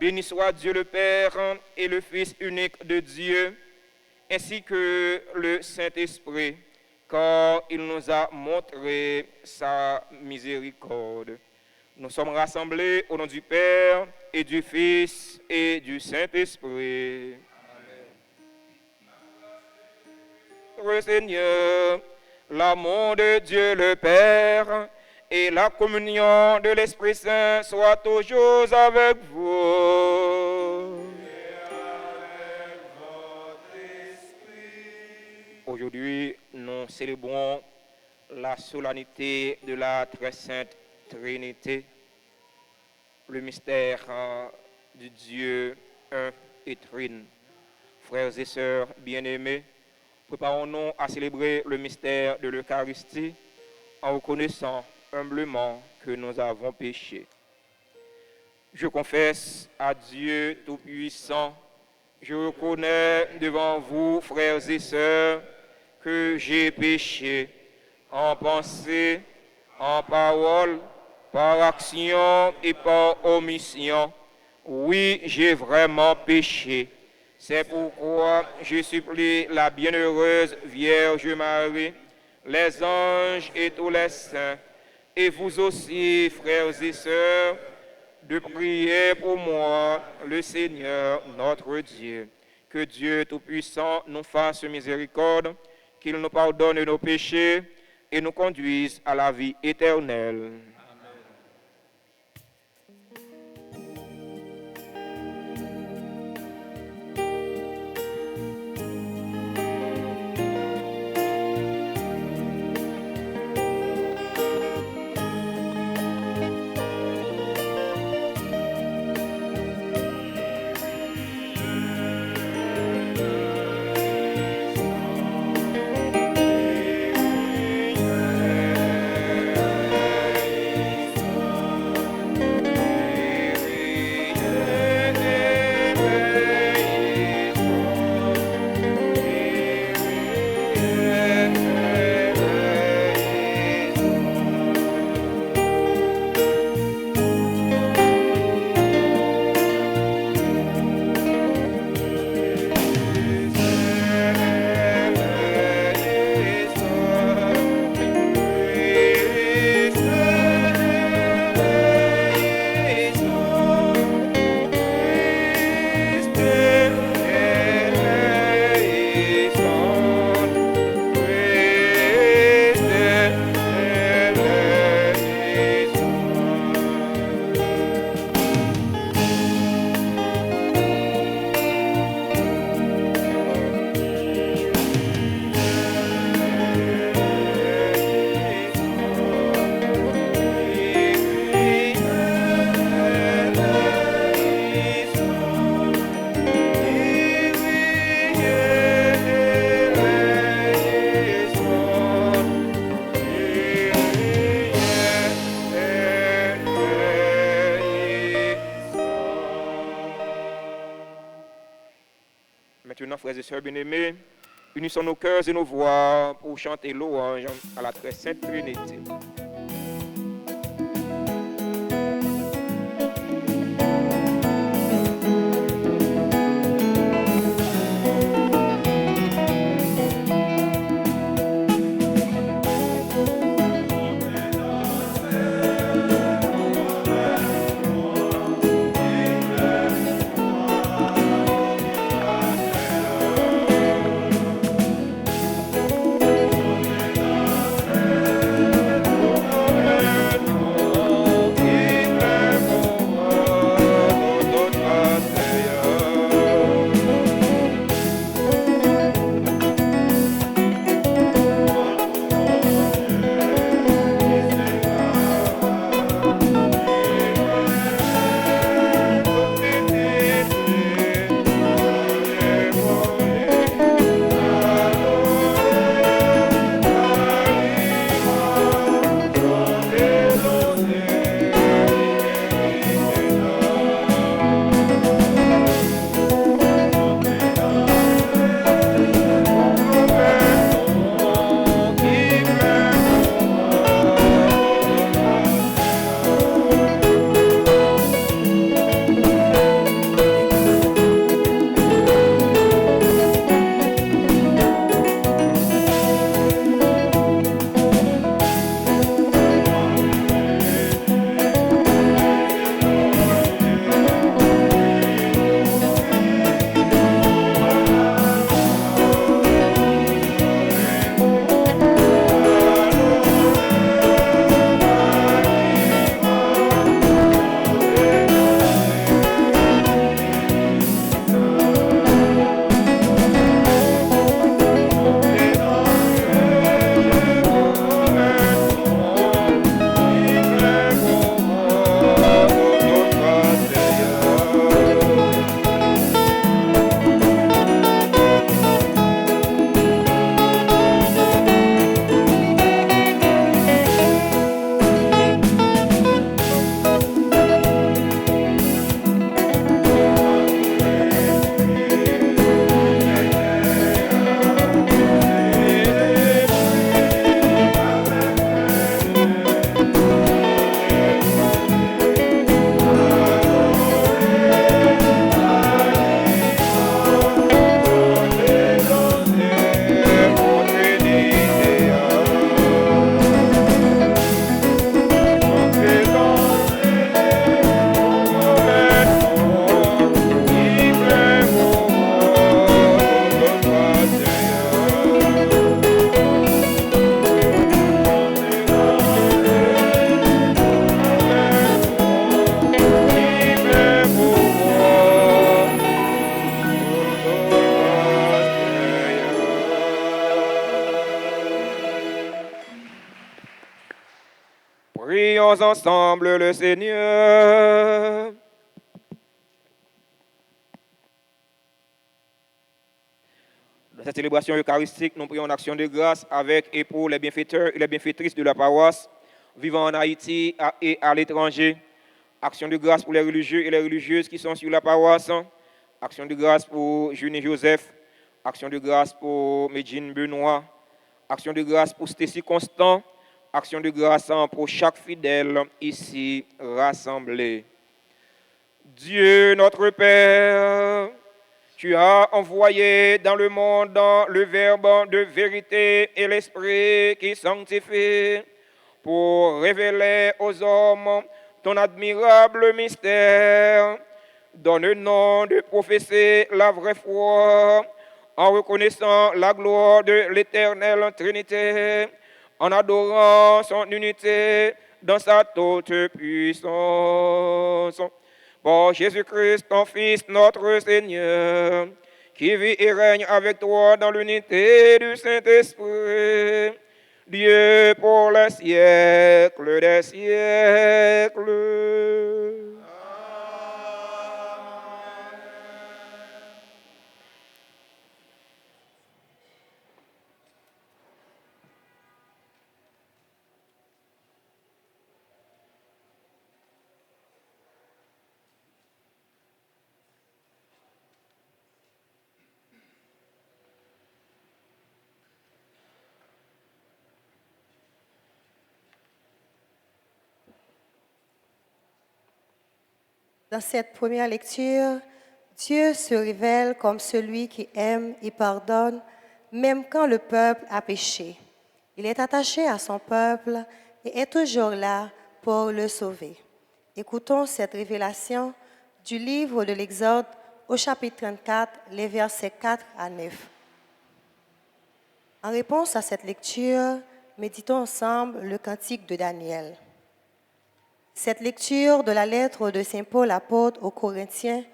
Béni soit Dieu le Père et le Fils unique de Dieu, ainsi que le Saint-Esprit, car il nous a montré sa miséricorde. Nous sommes rassemblés au nom du Père et du Fils et du Saint-Esprit. Le Seigneur, l'amour de Dieu le Père et la communion de l'Esprit Saint soient toujours avec vous. Aujourd'hui, nous célébrons la solennité de la très sainte Trinité, le mystère du Dieu un et trine. Frères et sœurs bien-aimés, préparons-nous à célébrer le mystère de l'Eucharistie en reconnaissant humblement que nous avons péché. Je confesse à Dieu Tout-Puissant, je reconnais devant vous, frères et sœurs, que j'ai péché en pensée, en parole, par action et par omission. Oui, j'ai vraiment péché. C'est pourquoi je supplie la bienheureuse Vierge Marie, les anges et tous les saints, et vous aussi, frères et sœurs, de prier pour moi, le Seigneur, notre Dieu. Que Dieu Tout-Puissant nous fasse miséricorde, qu'il nous pardonne nos péchés et nous conduise à la vie éternelle. Maintenant, frères et sœurs bien-aimés, unissons nos cœurs et nos voix pour chanter louange à la très sainte Trinité. Prions ensemble le Seigneur. Dans cette célébration eucharistique, nous prions en action de grâce avec et pour les bienfaiteurs et les bienfaitrices de la paroisse vivant en Haïti et à l'étranger. Action de grâce pour les religieux et les religieuses qui sont sur la paroisse. Action de grâce pour Junie Joseph. Action de grâce pour Medjine Benoît. Action de grâce pour Stécie Constant. Action de grâce pour chaque fidèle ici rassemblé. Dieu notre Père, tu as envoyé dans le monde le Verbe de vérité et l'Esprit qui sanctifie pour révéler aux hommes ton admirable mystère. Donne-nous de professer la vraie foi en reconnaissant la gloire de l'éternelle Trinité, en adorant son unité dans sa toute puissance. Par Jésus-Christ, ton Fils, notre Seigneur, qui vit et règne avec toi dans l'unité du Saint-Esprit, Dieu pour les siècles des siècles. Dans cette première lecture, Dieu se révèle comme celui qui aime et pardonne, même quand le peuple a péché. Il est attaché à son peuple et est toujours là pour le sauver. Écoutons cette révélation du livre de l'Exode au chapitre 34, les versets 4 à 9. En réponse à cette lecture, méditons ensemble le cantique de Daniel. Cette lecture de la lettre de Saint Paul apôtre aux Corinthiens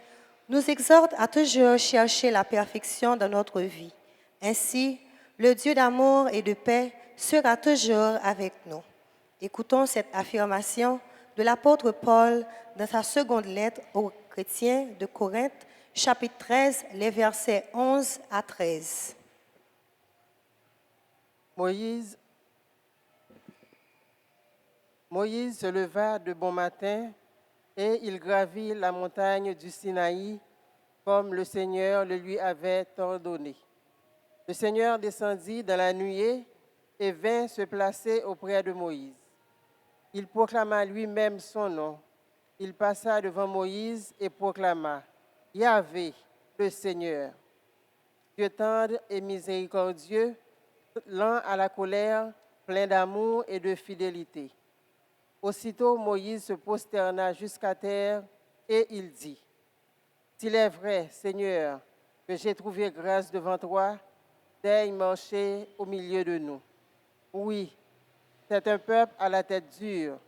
nous exhorte à toujours chercher la perfection dans notre vie. Ainsi, le Dieu d'amour et de paix sera toujours avec nous. Écoutons cette affirmation de l'apôtre Paul dans sa seconde lettre aux chrétiens de Corinthe, chapitre 13, les versets 11 à 13. Moïse se leva de bon matin et il gravit la montagne du Sinaï comme le Seigneur le lui avait ordonné. Le Seigneur descendit dans la nuée et vint se placer auprès de Moïse. Il proclama lui-même son nom. Il passa devant Moïse et proclama « Yahvé, le Seigneur, Dieu tendre et miséricordieux, lent à la colère, plein d'amour et de fidélité. » Aussitôt Moïse se prosterna jusqu'à terre et il dit « S'il est vrai, Seigneur, que j'ai trouvé grâce devant toi, daigne marcher au milieu de nous. Oui, c'est un peuple à la tête dure,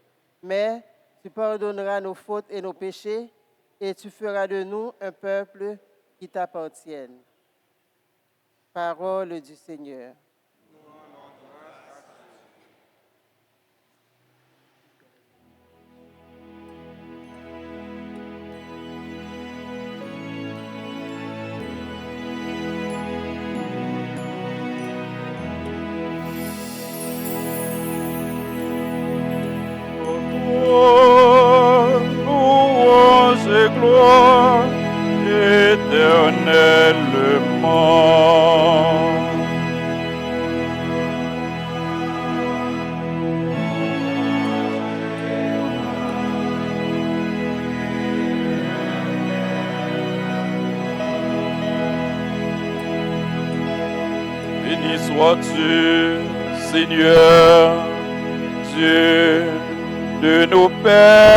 mais tu pardonneras nos fautes et nos péchés et tu feras de nous un peuple qui t'appartienne. » Parole du Seigneur. Gloire éternellement. Béni sois-tu, Seigneur, Dieu de nos pères.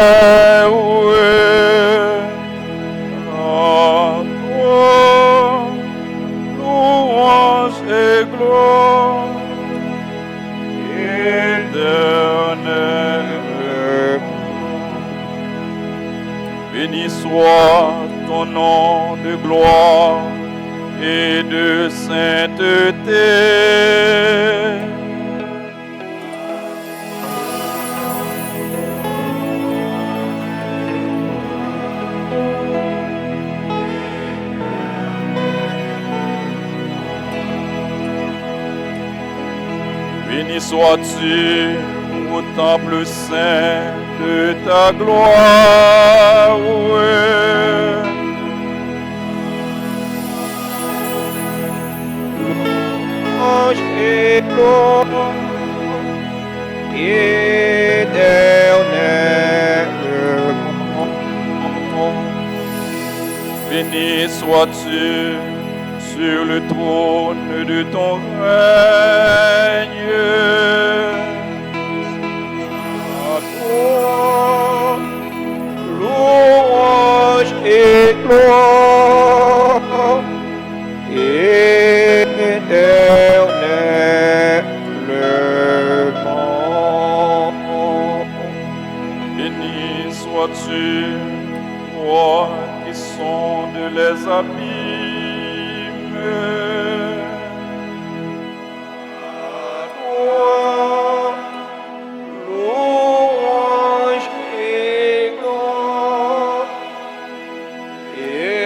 Béni soit ton nom de gloire et de sainteté. Béni sois-tu au temple saint de ta gloire. Louange et gloire éternellement. Béni sois-tu sur le trône de ton règne. À toi, louange et gloire éternellement. Béni sois-tu, toi qui sondes les abîmes. À toi, louange et gloire éternellement.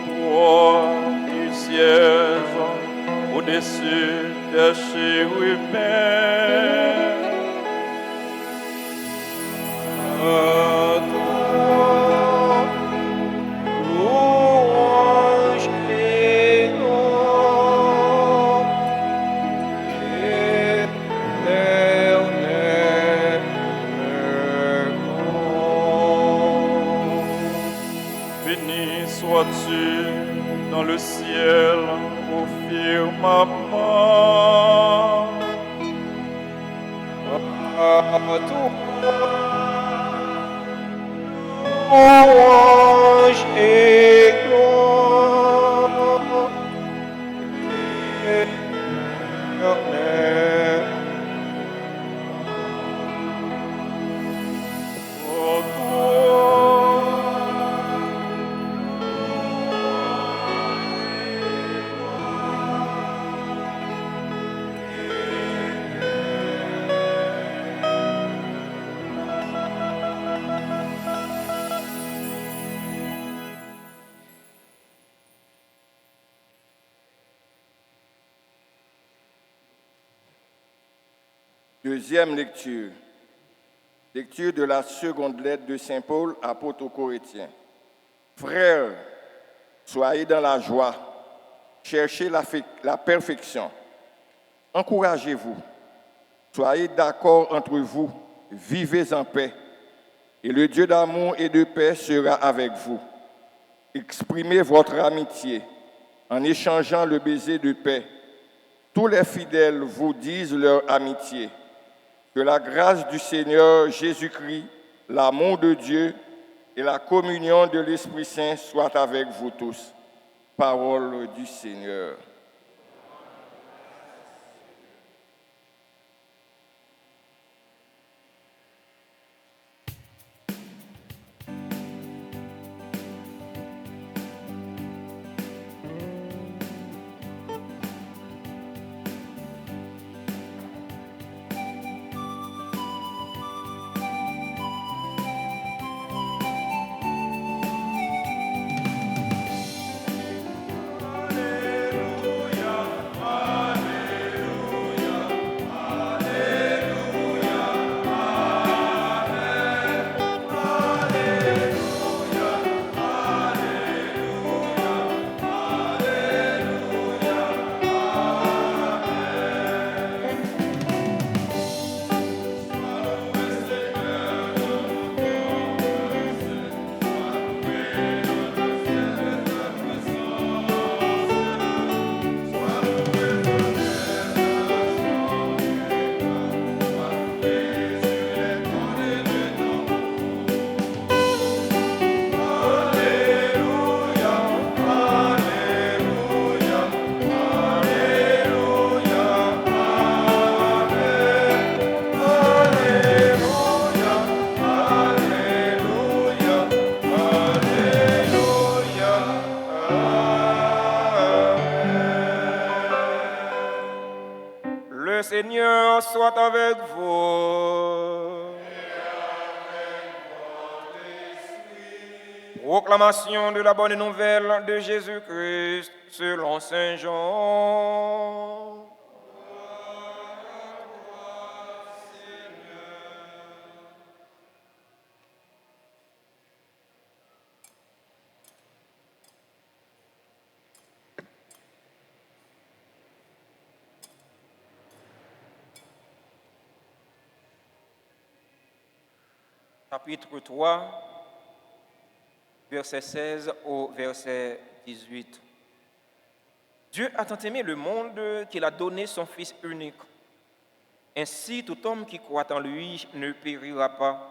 Toi qui sièges au-dessus des chérubins. À toi, louange et gloire éternellement. Béni sois-tu dans le ciel au firmament. À toi, louange et gloire éternelle. Ô toi, Deuxième lecture. Lecture de la seconde lettre de Saint Paul, apôtre aux Corinthiens. Frères, soyez dans la joie, cherchez la perfection, encouragez-vous, soyez d'accord entre vous, vivez en paix, et le Dieu d'amour et de paix sera avec vous. Exprimez votre amitié en échangeant le baiser de paix. Tous les fidèles vous disent leur amitié. Que la grâce du Seigneur Jésus-Christ, l'amour de Dieu et la communion de l'Esprit Saint soient avec vous tous. Parole du Seigneur. Le Seigneur soit avec vous. Proclamation de la bonne nouvelle de Jésus-Christ selon Saint Jean. Chapitre 3, verset 16 au verset 18. Dieu a tant aimé le monde qu'il a donné son Fils unique. Ainsi, tout homme qui croit en lui ne périra pas,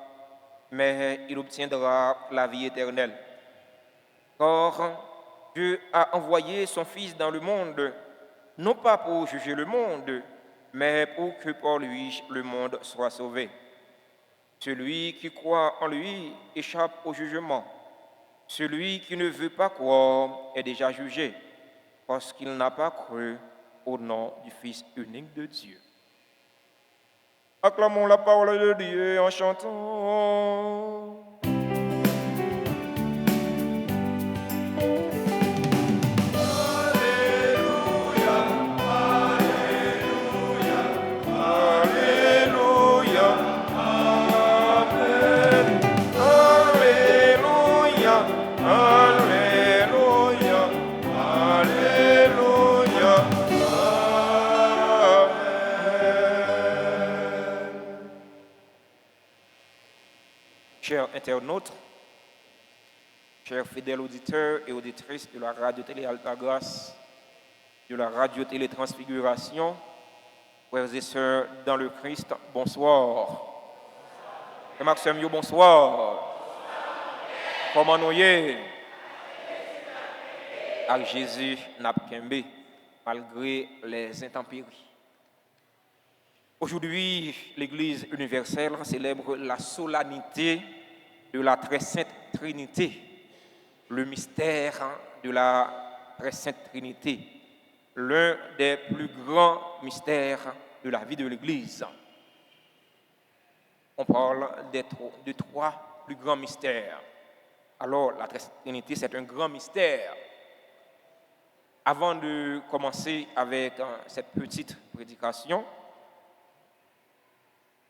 mais il obtiendra la vie éternelle. Or, Dieu a envoyé son Fils dans le monde, non pas pour juger le monde, mais pour que par lui le monde soit sauvé. Celui qui croit en lui échappe au jugement. Celui qui ne veut pas croire est déjà jugé, parce qu'il n'a pas cru au nom du Fils unique de Dieu. Acclamons la parole de Dieu en chantant. Chers internautes, chers fidèles auditeurs et auditrices de la radio-télé Alta-Grâce, de la radio-télé Transfiguration, frères et sœurs dans le Christ, bonsoir. Et Maxime, bonsoir. Comment nous y est? Avec Jésus Napkembe, malgré les intempéries. Aujourd'hui, l'Église universelle célèbre la solennité de la Très Sainte Trinité, le mystère de la Très Sainte Trinité, l'un des plus grands mystères de la vie de l'Église. On parle de trois plus grands mystères. Alors, la Très Sainte Trinité, c'est un grand mystère. Avant de commencer avec cette petite prédication,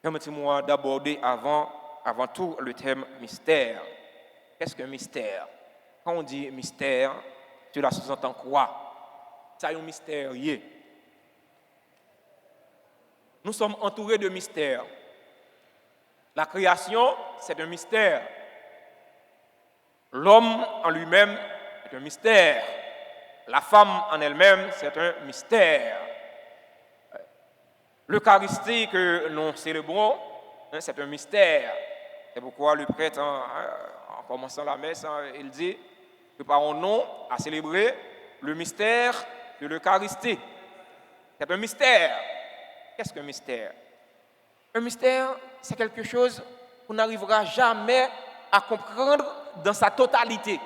permettez-moi d'aborder avant tout le thème mystère. Qu'est-ce qu'un mystère? Quand on dit mystère, cela sous-entend quoi? Ça y est un mystère. Nous sommes entourés de mystères. La création, c'est un mystère. L'homme en lui-même est un mystère. La femme en elle-même, c'est un mystère. L'Eucharistie que nous célébrons, c'est un mystère. C'est pourquoi le prêtre, en commençant la messe, il dit « Préparons-nous à célébrer le mystère de l'Eucharistie ». C'est un mystère. Qu'est-ce qu'un mystère? Un mystère, c'est quelque chose qu'on n'arrivera jamais à comprendre dans sa totalité.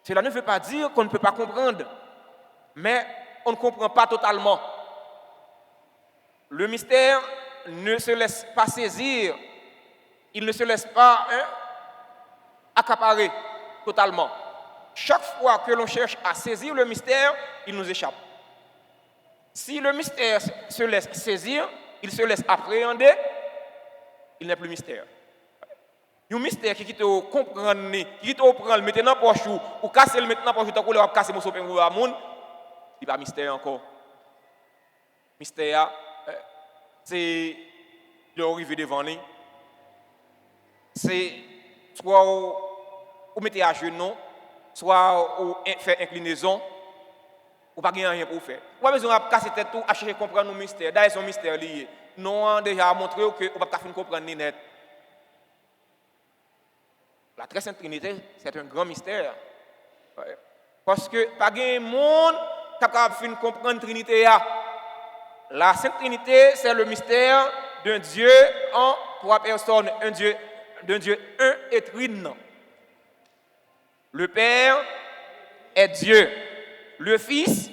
Cela ne veut pas dire qu'on ne peut pas comprendre, mais on ne comprend pas totalement. Le mystère ne se laisse pas saisir, il ne se laisse pas accaparer totalement. Chaque fois que l'on cherche à saisir le mystère, il nous échappe. Si le mystère se laisse saisir, il se laisse appréhender, il n'est plus mystère. Un mystère qui te comprendre, qui te prend le mettre dans poche ou casser le mettre dans poche, ou le casser mon sopin ou la monde, il pas mystère encore. Mystère, c'est l'arrivée devant nous. C'est soit vous mettez à genoux, soit vous faites inclinaison, ou pas rien pour faire. Vous avez besoin de casser tête tout, à chercher à comprendre nos mystères. D'ailleurs, c'est un mystère lié. Nous avons déjà montré que vous ne pouvez pas comprendre net. La Très Sainte Trinité, c'est un grand mystère. Parce que pas de monde qui est capable de comprendre la Trinité. La Sainte Trinité, c'est le mystère d'un Dieu en trois personnes, d'un Dieu un et trine. Le Père est Dieu. Le Fils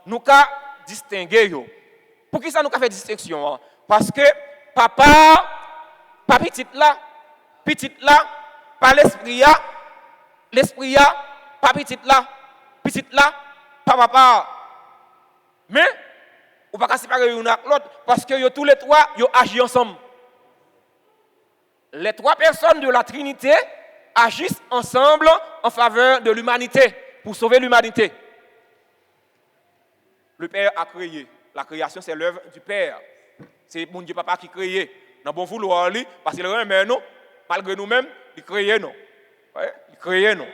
nous avons distingué. Pour qui ça nous a fait distinction? Parce que papa, pas petit là, pas l'esprit là, pas petit là, pas papa. Mais, on ne peut pas séparer l'un avec l'autre parce que tous les trois, ils agissent ensemble. Les trois personnes de la Trinité agissent ensemble en faveur de l'humanité, pour sauver l'humanité. Le Père a créé. La création, c'est l'œuvre du Père. C'est mon Dieu Papa qui crée. Dans bon vouloir, parce qu'il remet nous, malgré nous-mêmes, il crée nous. Il crée nous.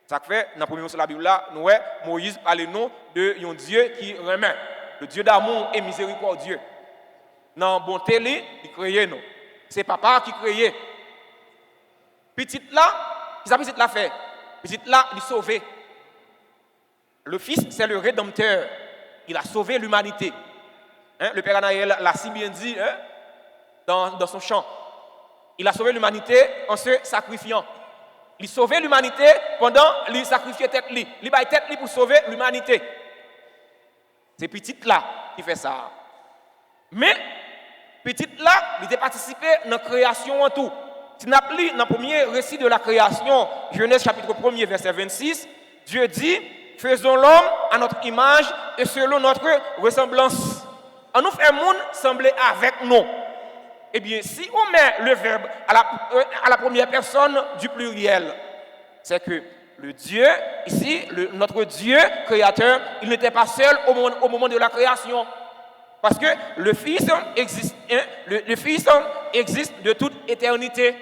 Ça fait, dans la première verset de la Bible, là, nous, Moïse parle nous de un Dieu qui remet. Le Dieu d'amour et miséricordieux. Dans la bonté, il crée nous. C'est Papa qui crée. Petite là, qu'est-ce que petite là fait? Petite là, il sauve. Le Fils, c'est le Rédempteur. Il a sauvé l'humanité. Le Père Anaël l'a si bien dit dans son chant. Il a sauvé l'humanité en se sacrifiant. Il sauvait l'humanité pendant qu'il sacrifiait tête li. Il bat tête li pour sauver l'humanité. C'est petite là qui fait ça. Mais petite là, il a participé dans la création en tout. Si nous appelons dans le premier récit de la création, Genèse chapitre 1er verset 26, Dieu dit: faisons l'homme à notre image et selon notre ressemblance. On nous fait un monde sembler avec nous. Eh bien, si on met le verbe à la première personne du pluriel, c'est que le Dieu, ici, notre Dieu créateur, il n'était pas seul au moment de la création. Parce que le Fils existe, le Fils existe de toute éternité.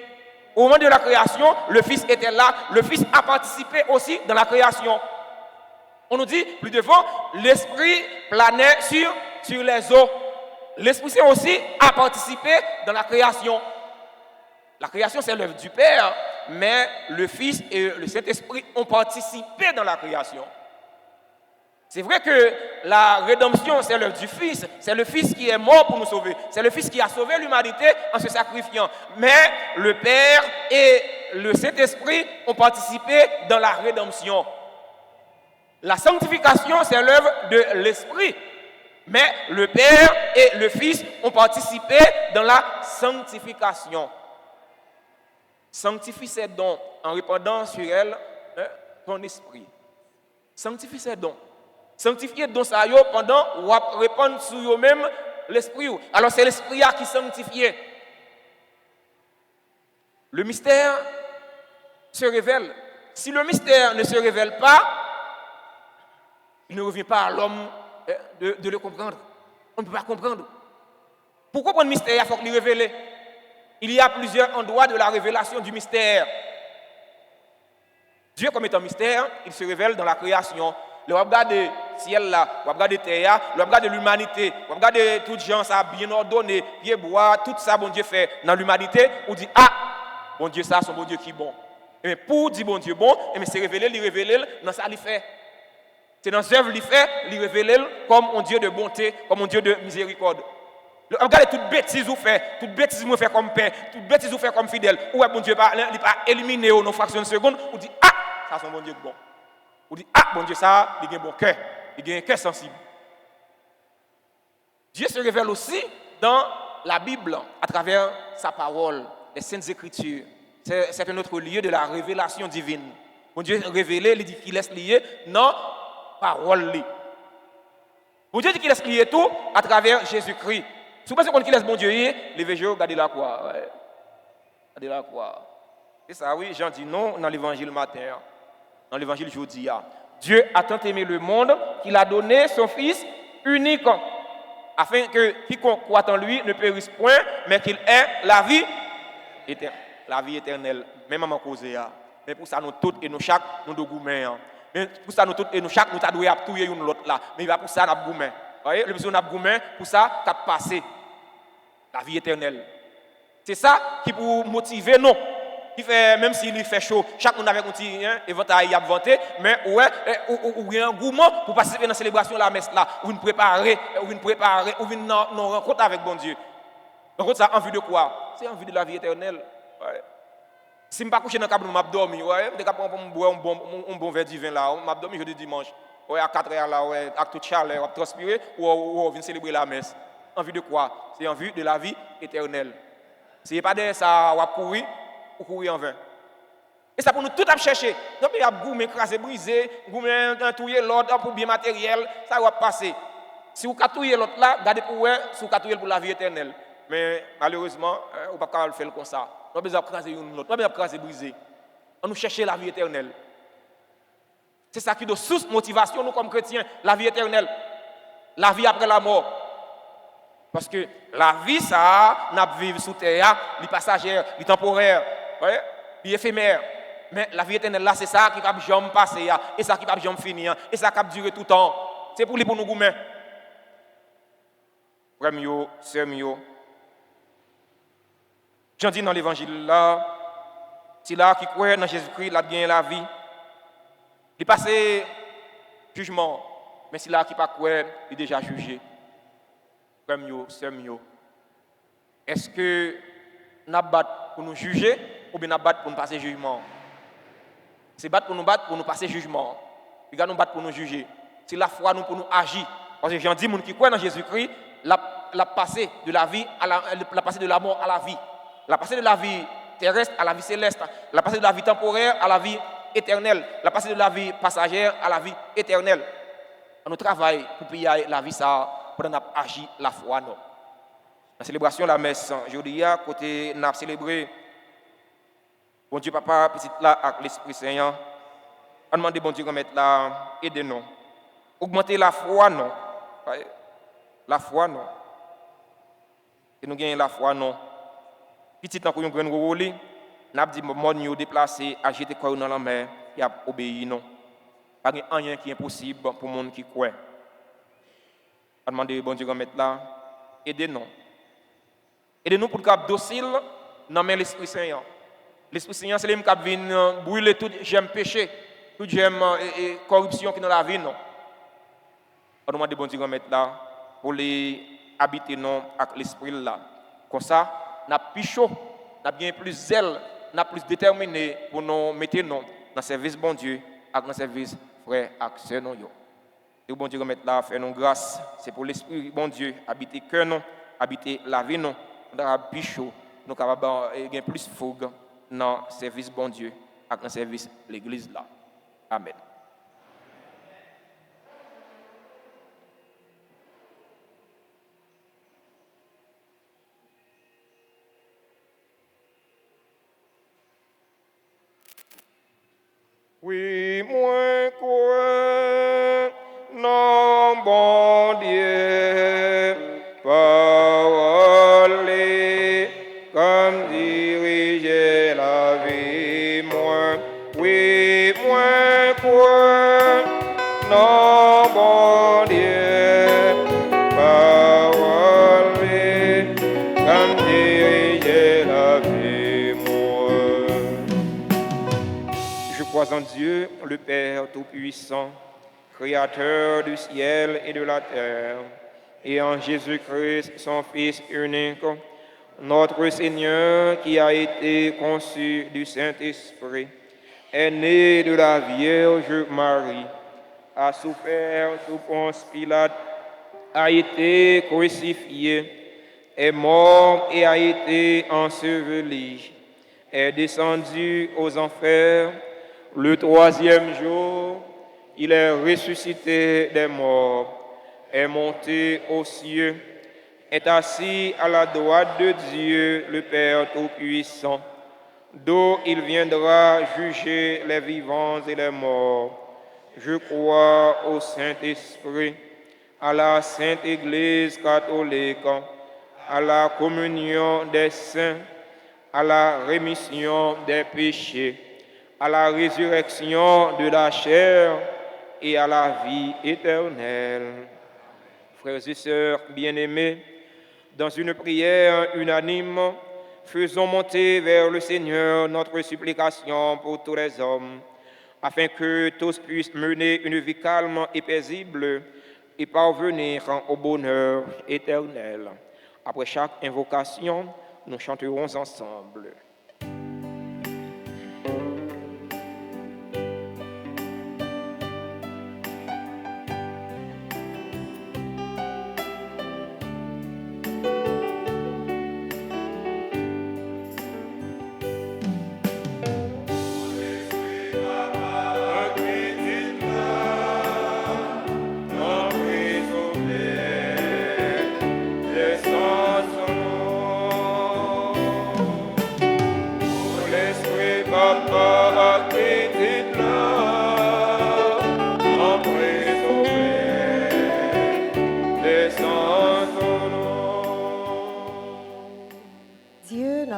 Au moment de la création, le Fils était là. Le Fils a participé aussi dans la création. On nous dit, plus devant, l'Esprit planait sur les eaux. L'Esprit aussi a participé dans la création. La création, c'est l'œuvre du Père, mais le Fils et le Saint-Esprit ont participé dans la création. C'est vrai que la rédemption, c'est l'œuvre du Fils. C'est le Fils qui est mort pour nous sauver. C'est le Fils qui a sauvé l'humanité en se sacrifiant. Mais le Père et le Saint-Esprit ont participé dans la rédemption. La sanctification, c'est l'œuvre de l'Esprit. Mais le Père et le Fils ont participé dans la sanctification. Sanctifie ces dons en répandant sur elles ton esprit. Sanctifie ces dons. Sanctifier dons ça pendant ou répandre sur eux-mêmes l'esprit. Alors c'est l'esprit qui sanctifie. Le mystère se révèle. Si le mystère ne se révèle pas, il ne revient pas à l'homme de le comprendre. On ne peut pas comprendre. Pourquoi pour le mystère, il faut le révéler? Il y a plusieurs endroits de la révélation du mystère. Dieu, comme étant mystère, il se révèle dans la création. Le regard de ciel là, le regard de terre, le regard de l'humanité, le regard de toutes gens, ça bien ordonné, bien bois, tout ça, bon Dieu fait dans l'humanité. On dit, ah, bon Dieu, ça, c'est bon Dieu qui est bon. Et pour dire bon Dieu bon, c'est révélé, dans ça, il fait. C'est dans ce œuvre qu'il fait, il révèle comme un Dieu de bonté, comme un Dieu de miséricorde. Regardez toute bêtise vous fait, toute bêtise vous fait comme père, toute bêtise vous fait comme fidèle. Ou bon Dieu il pas éliminé nos fractions de seconde, ou dit ah, ça c'est un bon Dieu bon. Ou dit ah, bon Dieu ça, il a un bon cœur, il a un cœur sensible. Dieu se révèle aussi dans la Bible à travers sa parole, les saintes écritures. C'est un autre lieu de la révélation divine. Bon Dieu révélé, il dit qu'il laisse lier non parole. Bon Dieu dit qu'il laisse lier tout à travers Jésus-Christ. Si vous pensez qu'on laisse bon Dieu, les végétaux, regardez la croix. Ouais. Regardez la croix. C'est ça, oui, Jean dit non dans l'évangile matin, dans l'évangile jeudi. Dieu a tant aimé le monde qu'il a donné son Fils unique, afin que quiconque croit en lui ne périsse point, mais qu'il ait la vie éternelle. La vie éternelle, même à causer. Mais pour ça, nous tous et nous chaque, nous devons goumer. Mais pour ça, nous tous et nous chaque, nous devons appuyer une l'autre là. Mais il va pour ça, nous devons goumer. Vous voyez, le besoin de pour ça, qu'a passé la vie éternelle. C'est ça qui pour motiver nous. Qui fait, même s'il fait chaud, chaque monde avec un petit éventail à vanter, mais ouais, ou un engouement pour participer dans la célébration de la messe là, ou une préparer, ou une rencontre avec bon Dieu. Rencontre ça en vue de quoi? C'est en vue de la vie éternelle. Ouais. Si je ne suis pas couché dans le câble, je vais dormir. Je vais prendre un bon verre de vin là, je vais dormir jeudi dimanche. ouais, à 4 heures là, ouais, avec toute chaleur, on transpirer, ou on vient célébrer la messe. En vue de quoi? C'est en vue de la vie éternelle. Si pas de ça, on va courir, ou courir en vain. Et ça pour nous tout à chercher. Donc, il y a goût, écrasé, brisé, goût, touiller l'autre pour bien matériel, ça va passer. Si vous touillez l'autre là, gardez pour vous, si vous touillez pour la vie éternelle. Mais malheureusement, on ne peut pas le faire comme ça. On a besoin de craser l'autre, on a besoin de craser briser. On nous cherche la vie éternelle. C'est ça qui est de source motivation, nous comme chrétiens, la vie éternelle. La vie après la mort. Parce que la vie, ça, n'a pas vivre sous terre, les passagère, les temporaire, les éphémère. Mais la vie éternelle, là, c'est ça qui va jamais passer, et ça qui va jamais finir, et ça qui va durer tout le temps. C'est pour nous goumer. Frère mio, sœur mio. J'en dis dans l'évangile là, c'est là qui croit dans Jésus-Christ, il a bien la vie. Il passe jugement, mais c'est là qui pas croire, il est déjà jugé. Frère mio, sœur mio. Est-ce que nous battons pour nous juger ou bien nous battons pour nous passer jugement? C'est battre pour nous passer jugement. Il nous battre pour nous juger. C'est la foi nous pour nous agir. Parce que j'en dis, qui croient dans Jésus-Christ, la passé de la vie la passé de la mort à la vie. La passé de la vie terrestre à la vie céleste. La passé de la vie temporaire à la vie éternelle. La passé de la vie passagère à la vie éternelle. On travaille pour payer la vie ça, pour nous agir la foi. Non. La célébration de la messe, aujourd'hui, côté nous célébrer, bon Dieu Papa, petit là, avec l'Esprit Saint, on demande bon Dieu de mettre là, aidez-nous. Augmenter la foi, non. La foi, non. Et nous gagnons la foi, non. Petit temps que nous prenons le rôle, nous avons dit, moi, nous déplacer, agiter quoi dans la mer, et à obéir, non. Pas rien qui est impossible pour le monde qui croit. On demande bon Dieu de mettre là, aidez-nous. Aidez-nous pour être docile dans l'Esprit Saint. L'Esprit Saint, c'est lui qui vient brûler tout j'aime péché, tout j'aime corruption qui est dans la vie. Non. On demande bon Dieu de mettre là pour les habiter non avec l'Esprit là. Comme ça, nous avons plus chaud, nous avons bien plus zèle, nous avons plus déterminé pour nous mettre non dans le service bon Dieu, avec le service frère et sœur. Et bon Dieu de mettre là, faire nous grâce. C'est pour l'Esprit bon Dieu, habiter cœur non, habiter la vie non. Nous avons plus chaud, nous avons gagner plus fougue dans le service bon Dieu, avec le service de l'Église là. Amen. Oui, moi crois, non, bon Dieu, parole, comme diriger la vie, moi. Oui, moi crois, non, bon Dieu, parole, comme diriger la vie, moi. Je crois en Dieu, le Père Tout-Puissant, Créateur du ciel et de la terre, et en Jésus-Christ, son Fils unique, notre Seigneur qui a été conçu du Saint-Esprit, est né de la Vierge Marie, a souffert sous Ponce Pilate, a été crucifié, est mort et a été enseveli, est descendu aux enfers. Le troisième jour, il est ressuscité des morts, est monté aux cieux, est assis à la droite de Dieu, le Père Tout-Puissant, d'où il viendra juger les vivants et les morts. Je crois au Saint-Esprit, à la Sainte Église catholique, à la communion des saints, à la rémission des péchés, à la résurrection de la chair et à la vie éternelle. Frères et sœurs bien-aimés, dans une prière unanime, faisons monter vers le Seigneur notre supplication pour tous les hommes, afin que tous puissent mener une vie calme et paisible et parvenir au bonheur éternel. Après chaque invocation, nous chanterons ensemble.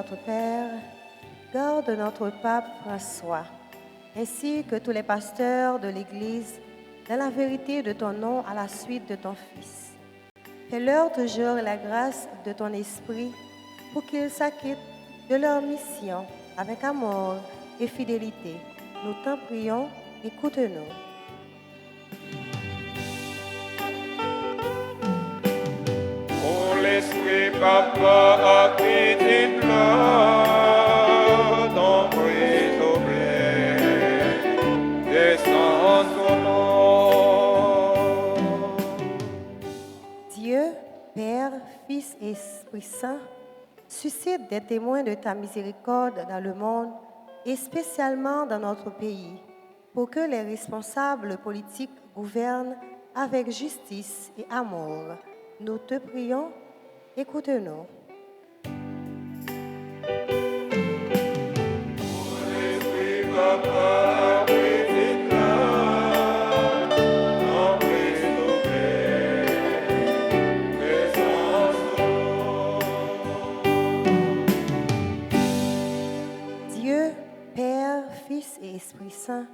notre Père, garde notre pape François, ainsi que tous les pasteurs de l'Église, dans la vérité de ton nom à la suite de ton Fils. Fais-leur toujours la grâce de ton esprit pour qu'ils s'acquittent de leur mission avec amour et fidélité. Nous t'en prions, écoute-nous. Pour l'esprit papa acquitté là, ton prix oblet, descend son nom. Dieu, Père, Fils et Esprit Saint, suscite des témoins de ta miséricorde dans le monde et spécialement dans notre pays, pour que les responsables politiques gouvernent avec justice et amour. Nous te prions, écoute-nous. L'esprit papa acquitté là, ton prix oblet, descend son nom. Dieu, Père, Fils et Esprit Saint,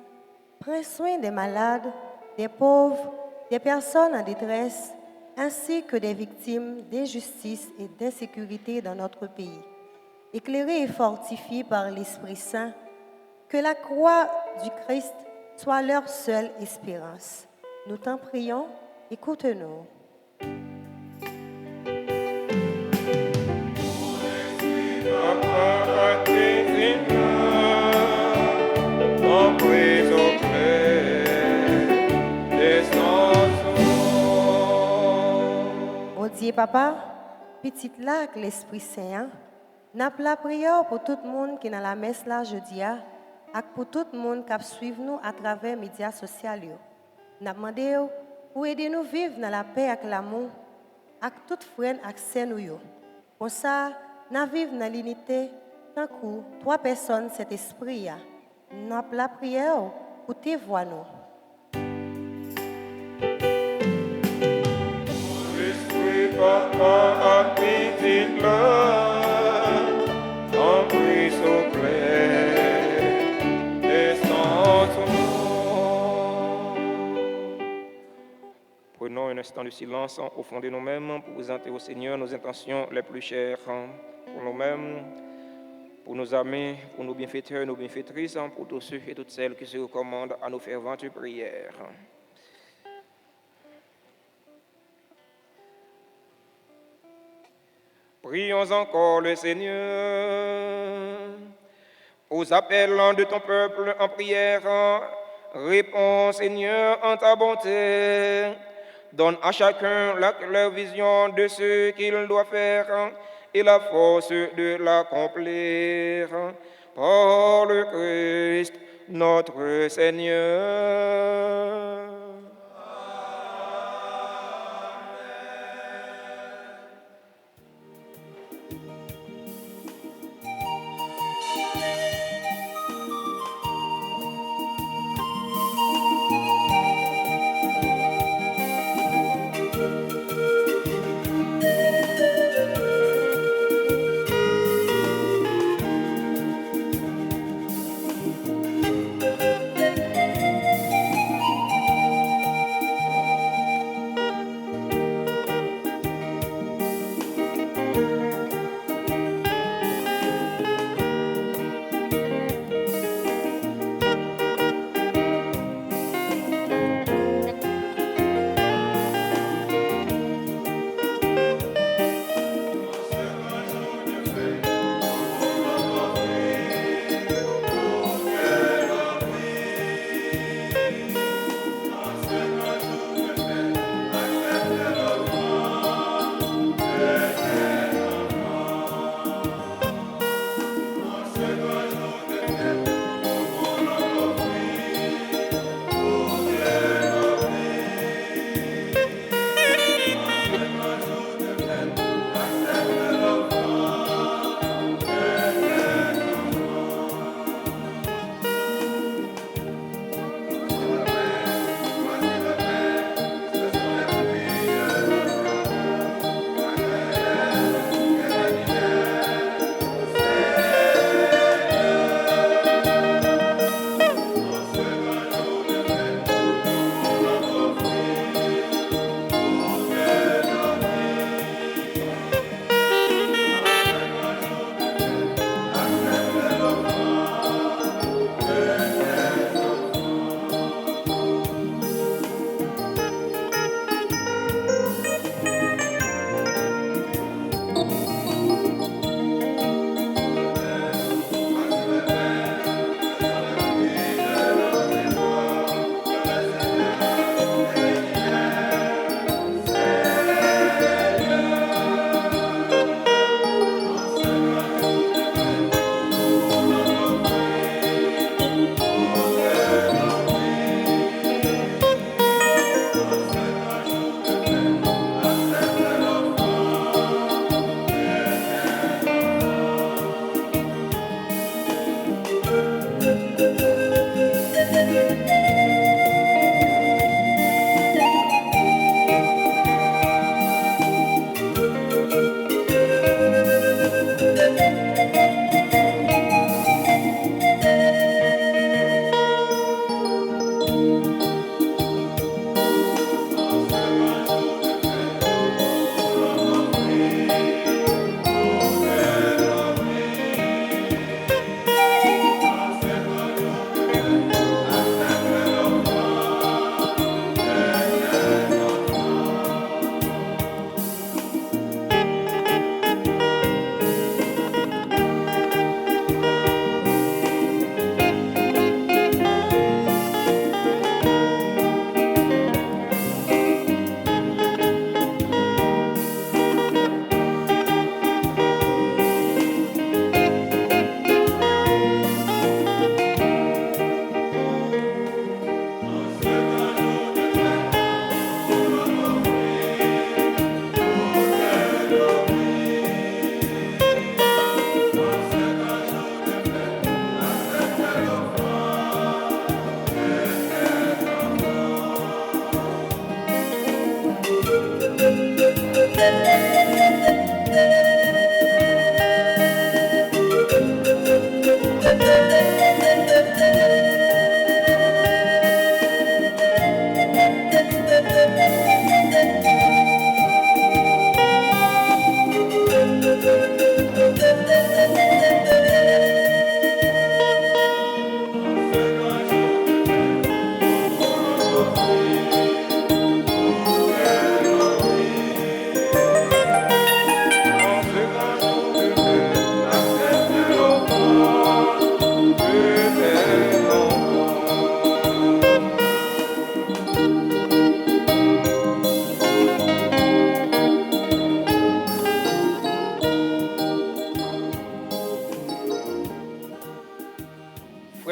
prends soin des malades, des pauvres, des personnes en détresse, ainsi que des victimes d'injustice et d'insécurité dans notre pays. Éclairés et fortifiés par l'Esprit Saint, que la croix du Christ soit leur seule espérance. Nous t'en prions, écoute-nous. Papa acquitté là, ton prix oblet, descend son nom. Bon Dieu, Papa, petite là avec l'Esprit Saint, n'a la prière pour tout le monde qui est dans la messe là jeudi, et pour tout le monde qui suit nous à travers les médias sociaux. N'a demandé pour aider nous vivre dans la paix et l'amour, avec tout frère et sœur nous. Pour ça, nous vivons dans l'unité, tant que trois personnes cet esprit. N'a la prière pour tes voix nous. L'esprit papa acquitté là, ton prix oblet, descend son nom. Prenons un instant de silence au fond de nous-mêmes pour présenter au Seigneur nos intentions les plus chères pour nous-mêmes, pour nos amis, pour nos bienfaiteurs et nos bienfaitrices, pour tous ceux et toutes celles qui se recommandent à nos ferventes prières. Prions encore le Seigneur. Aux appels de ton peuple en prière, réponds Seigneur en ta bonté. Donne à chacun la claire vision de ce qu'il doit faire et la force de l'accomplir. Par le Christ, notre Seigneur.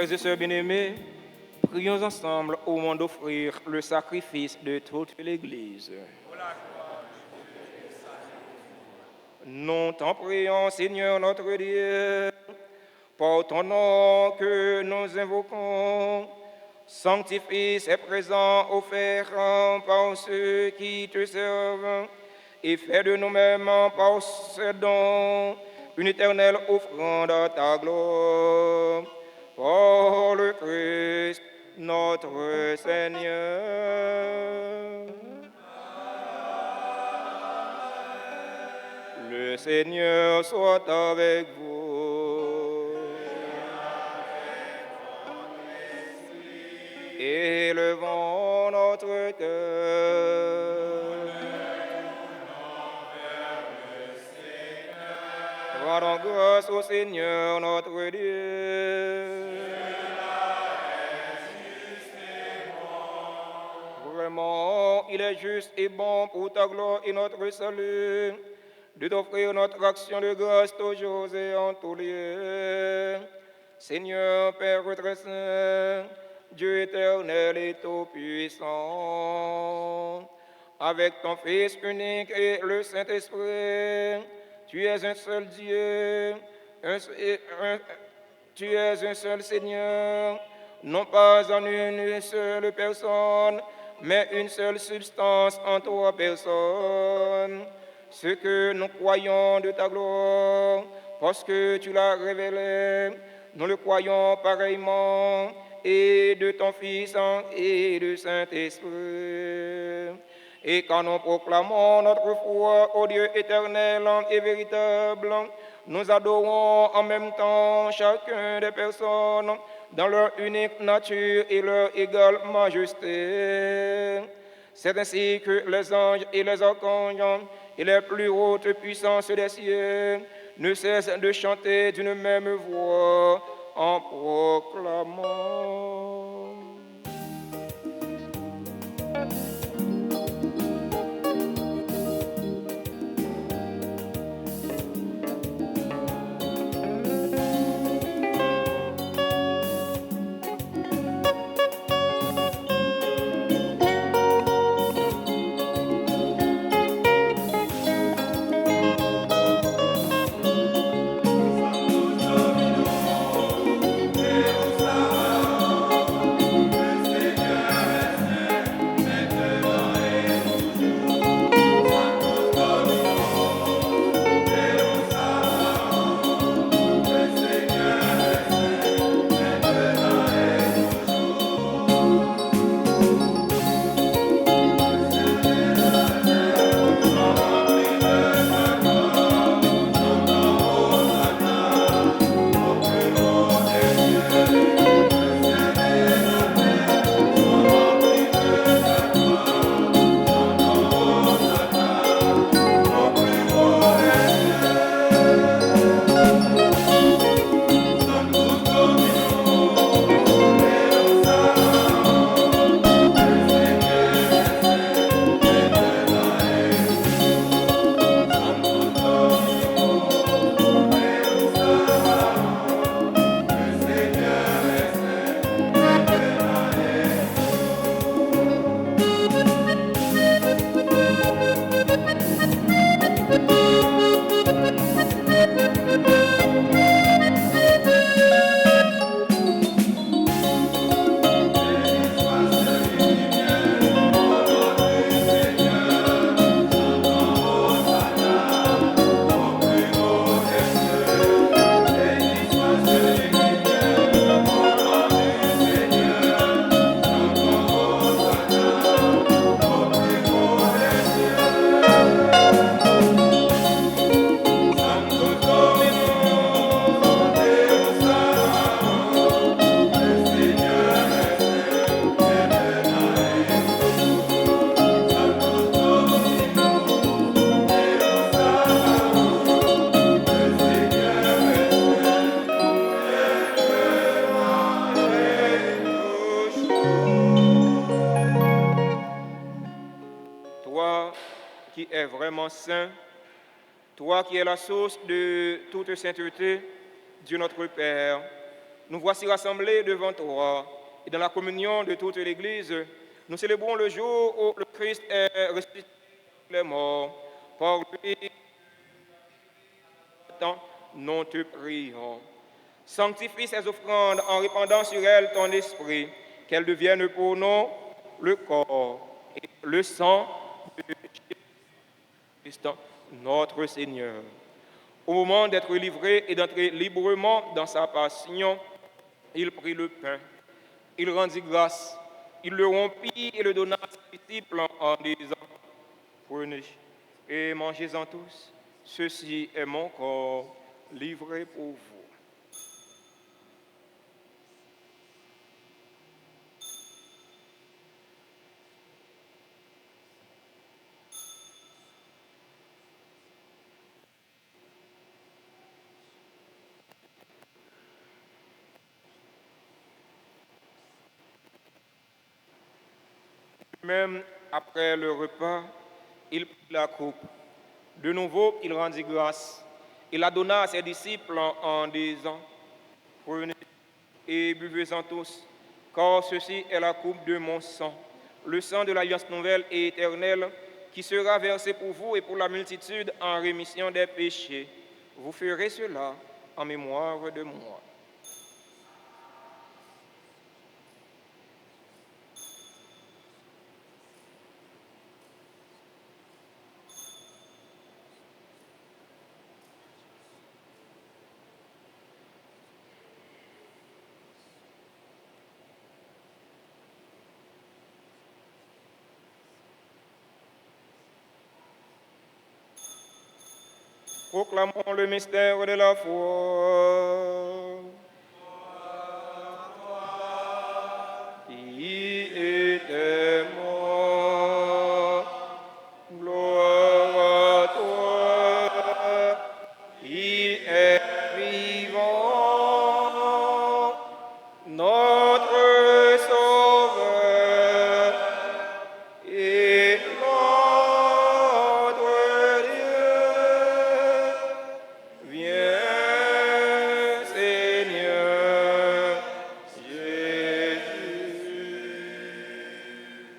Frères et sœurs bien-aimés, prions ensemble au moment d'offrir le sacrifice de toute l'Église. Nous t'en prions, Seigneur notre Dieu, par ton nom que nous invoquons, sanctifie ces présents offerts par ceux qui te servent et fais de nous-mêmes par ces dons une éternelle offrande à ta gloire. Par le Christ, notre Seigneur. Le Seigneur soit avec vous. Élevons notre cœur. Rendons grâce au Seigneur notre Dieu. Vraiment, il est juste et bon pour ta gloire et notre salut de t'offrir notre action de grâce toujours et en tous lieux. Seigneur, Père très saint, Dieu éternel et tout-puissant, avec ton Fils unique et le Saint-Esprit, tu es un seul Dieu, tu es un seul Seigneur, non pas en une seule personne, mais une seule substance en trois personnes. Ce que nous croyons de ta gloire, parce que tu l'as révélé, nous le croyons pareillement, et de ton Fils et du Saint-Esprit. Et quand nous proclamons notre foi au Dieu éternel et véritable, nous adorons en même temps chacun des personnes dans leur unique nature et leur égale majesté. C'est ainsi que les anges et les archanges et les plus hautes puissances des cieux ne cessent de chanter d'une même voix en proclamant. Qui est vraiment saint, toi qui es la source de toute sainteté, Dieu notre Père, nous voici rassemblés devant toi et dans la communion de toute l'Église, nous célébrons le jour où le Christ est ressuscité des morts. Par lui, nous te prions. Sanctifie ces offrandes en répandant sur elles ton esprit, qu'elles deviennent pour nous le corps et le sang de Jésus-Christ, notre Seigneur. Au moment d'être livré et d'entrer librement dans sa passion, il prit le pain, il rendit grâce, il le rompit et le donna à ses disciples en disant, prenez et mangez-en tous, ceci est mon corps livré pour vous. Même après le repas, il prit la coupe. De nouveau, il rendit grâce. Il la donna à ses disciples en disant, prenez et buvez-en tous, car ceci est la coupe de mon sang, le sang de l'alliance nouvelle et éternelle, qui sera versé pour vous et pour la multitude en rémission des péchés. Vous ferez cela en mémoire de moi. Proclamons le mystère de la foi. Qui était mort, gloire à toi. Qui est vivant, notre Sauveur et notre Dieu. Viens, Seigneur Jésus.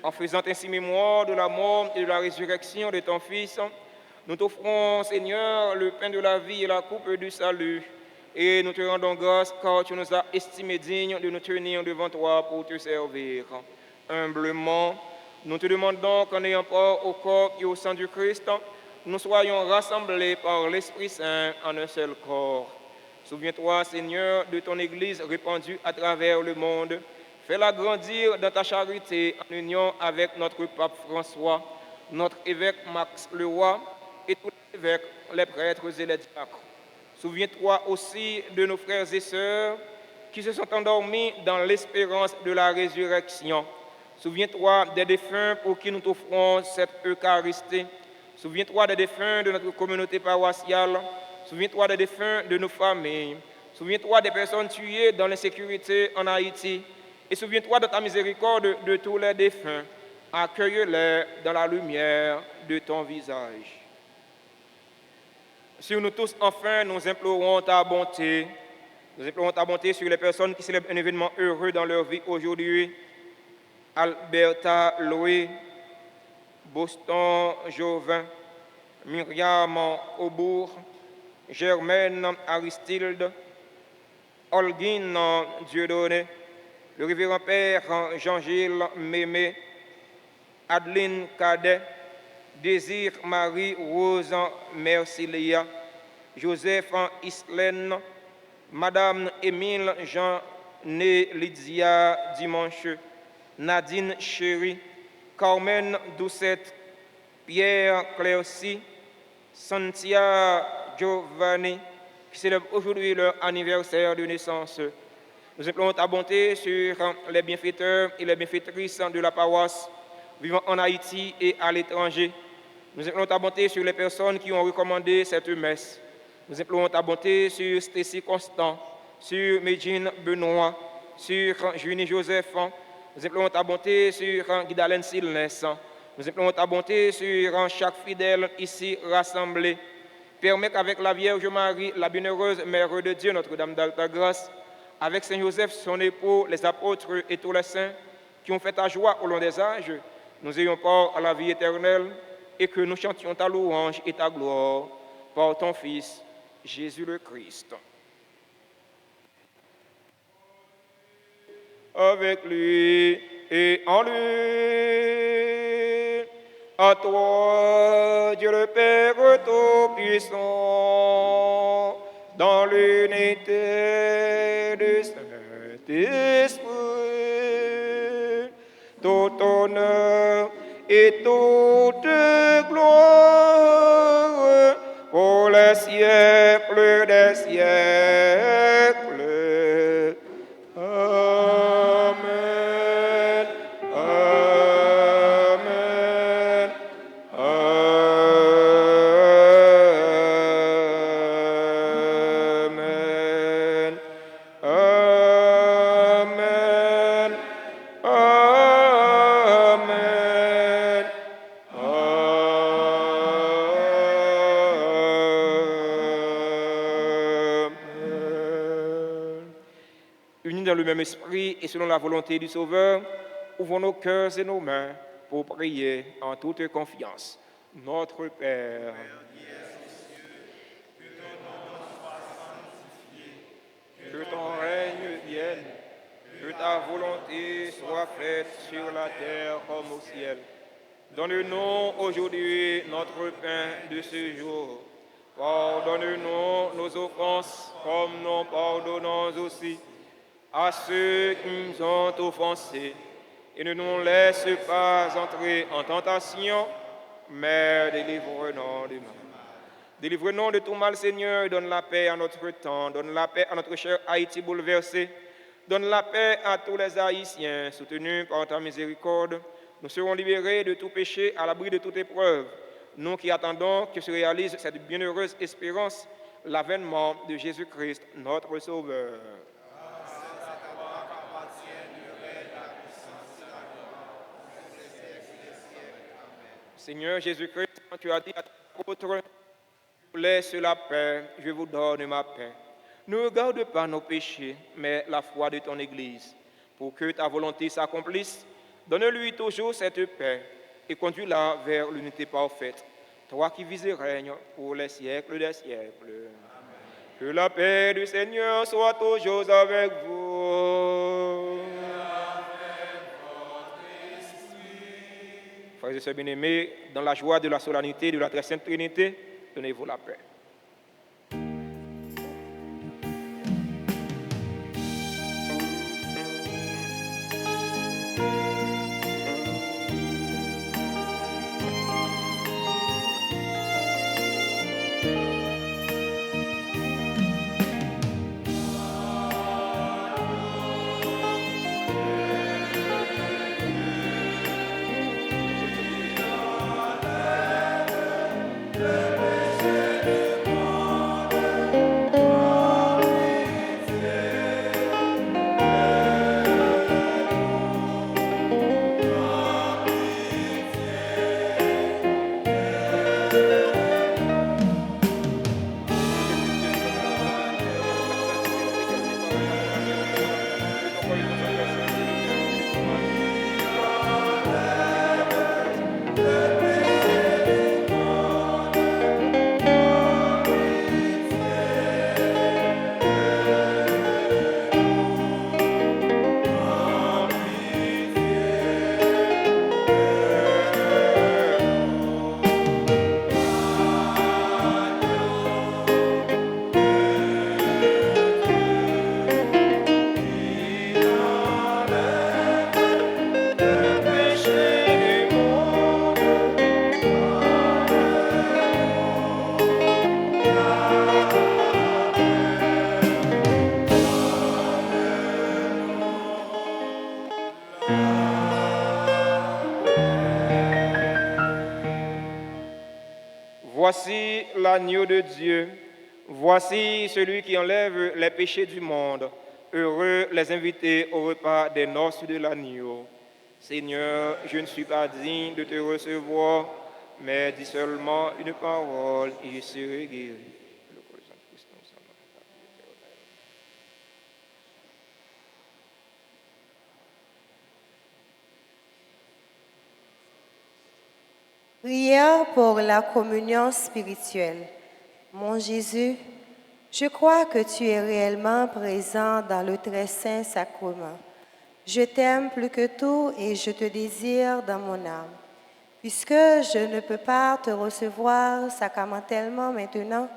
En faisant ainsi mémoire de la mort et de la résurrection de ton Fils, nous t'offrons, Seigneur, le pain de la vie et la coupe du salut. Et nous te rendons grâce car tu nous as estimés dignes de nous tenir devant toi pour te servir. Humblement, nous te demandons qu'en ayant part au corps et au sang du Christ, nous soyons rassemblés par l'Esprit Saint en un seul corps. Souviens-toi, Seigneur, de ton Église répandue à travers le monde. Fais-la grandir dans ta charité en union avec notre pape François, notre évêque Max Leroy et tous les évêques, les prêtres et les diacres. Souviens-toi aussi de nos frères et sœurs qui se sont endormis dans l'espérance de la résurrection. Souviens-toi des défunts pour qui nous t'offrons cette Eucharistie. Souviens-toi des défunts de notre communauté paroissiale. Souviens-toi des défunts de nos familles. Souviens-toi des personnes tuées dans l'insécurité en Haïti. Et souviens-toi de ta miséricorde de tous les défunts. Accueille-les dans la lumière de ton visage. Sur nous tous, enfin, nous implorons ta bonté. Nous implorons ta bonté sur les personnes qui célèbrent un événement heureux dans leur vie aujourd'hui. Alberta Louis, Boston Jovin, Myriam Aubourg, Germaine Aristide, Holguine Dieudonné, le révérend père Jean-Gilles Mémé, Adeline Cadet, Désir Marie-Rose Mercilia, Joseph Islaine, Madame Émile Jean-Né Lydia Dimanche, Nadine Chéry, Carmen Doucette, Pierre Clercy, Santia Giovanni, qui célèbrent aujourd'hui leur anniversaire de naissance. Nous implorons ta bonté sur les bienfaiteurs et les bienfaitrices de la paroisse vivant en Haïti et à l'étranger. Nous implorons ta bonté sur les personnes qui ont recommandé cette messe. Nous implorons ta bonté sur Stécie Constant, sur Médine Benoît, sur Junie Joseph. Nous implorons ta bonté sur Guidalène Silnès. Nous implorons ta bonté sur chaque fidèle ici rassemblé. Permets qu'avec la Vierge Marie, la bienheureuse Mère de Dieu, Notre-Dame d'Alta Grâce, avec Saint Joseph, son époux, les apôtres et tous les saints qui ont fait ta joie au long des âges, nous ayons part à la vie éternelle et que nous chantions ta louange et ta gloire par ton Fils, Jésus le Christ. Avec lui et en lui, à toi, Dieu le Père Tout-Puissant, dans l'unité du Saint-Esprit, tout honneur et toute gloire pour les siècles des siècles. Amen. Amen. Amen. Amen. Amen. Amen. Unis dans le même esprit et selon la volonté du Sauveur, ouvrons nos cœurs et nos mains pour prier en toute confiance. Notre Père, que ton règne vienne, que ta volonté soit faite sur la terre comme au ciel. Donne-nous aujourd'hui notre pain de ce jour. Pardonne-nous nos offenses comme nous pardonnons aussi à ceux qui nous ont offensés. Et ne nous laisse pas entrer en tentation, mais délivre-nous du mal. Délivre-nous de tout mal, Seigneur, et donne la paix à notre temps, donne la paix à notre cher Haïti bouleversé, donne la paix à tous les Haïtiens soutenus par ta miséricorde. Nous serons libérés de tout péché, à l'abri de toute épreuve. Nous qui attendons que se réalise cette bienheureuse espérance, l'avènement de Jésus-Christ, notre Sauveur. Seigneur Jésus-Christ, tu as dit à tes apôtres, laisse la paix, je vous donne ma paix. Ne regarde pas nos péchés, mais la foi de ton Église. Pour que ta volonté s'accomplisse, donne-lui toujours cette paix et conduis-la vers l'unité parfaite. Toi qui vis et règnes pour les siècles des siècles. Amen. Que la paix du Seigneur soit toujours avec vous. Frères et sœurs bien-aimés, dans la joie de la solennité de la très sainte Trinité, donnez-vous la paix. Voici l'agneau de Dieu, voici celui qui enlève les péchés du monde. Heureux les invités au repas des noces de l'agneau. Seigneur, je ne suis pas digne de te recevoir, mais dis seulement une parole et je serai guéri. Prière pour la communion spirituelle. Mon Jésus, je crois que tu es réellement présent dans le très saint sacrement. Je t'aime plus que tout et je te désire dans mon âme. Puisque je ne peux pas te recevoir sacramentellement maintenant,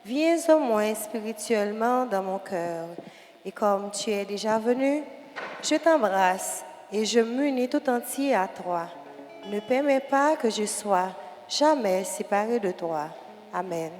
viens au moins spirituellement dans mon cœur. Et comme tu es déjà venu, je t'embrasse et je m'unis tout entier à toi. Ne permets pas que je sois jamais séparé de toi. Amen.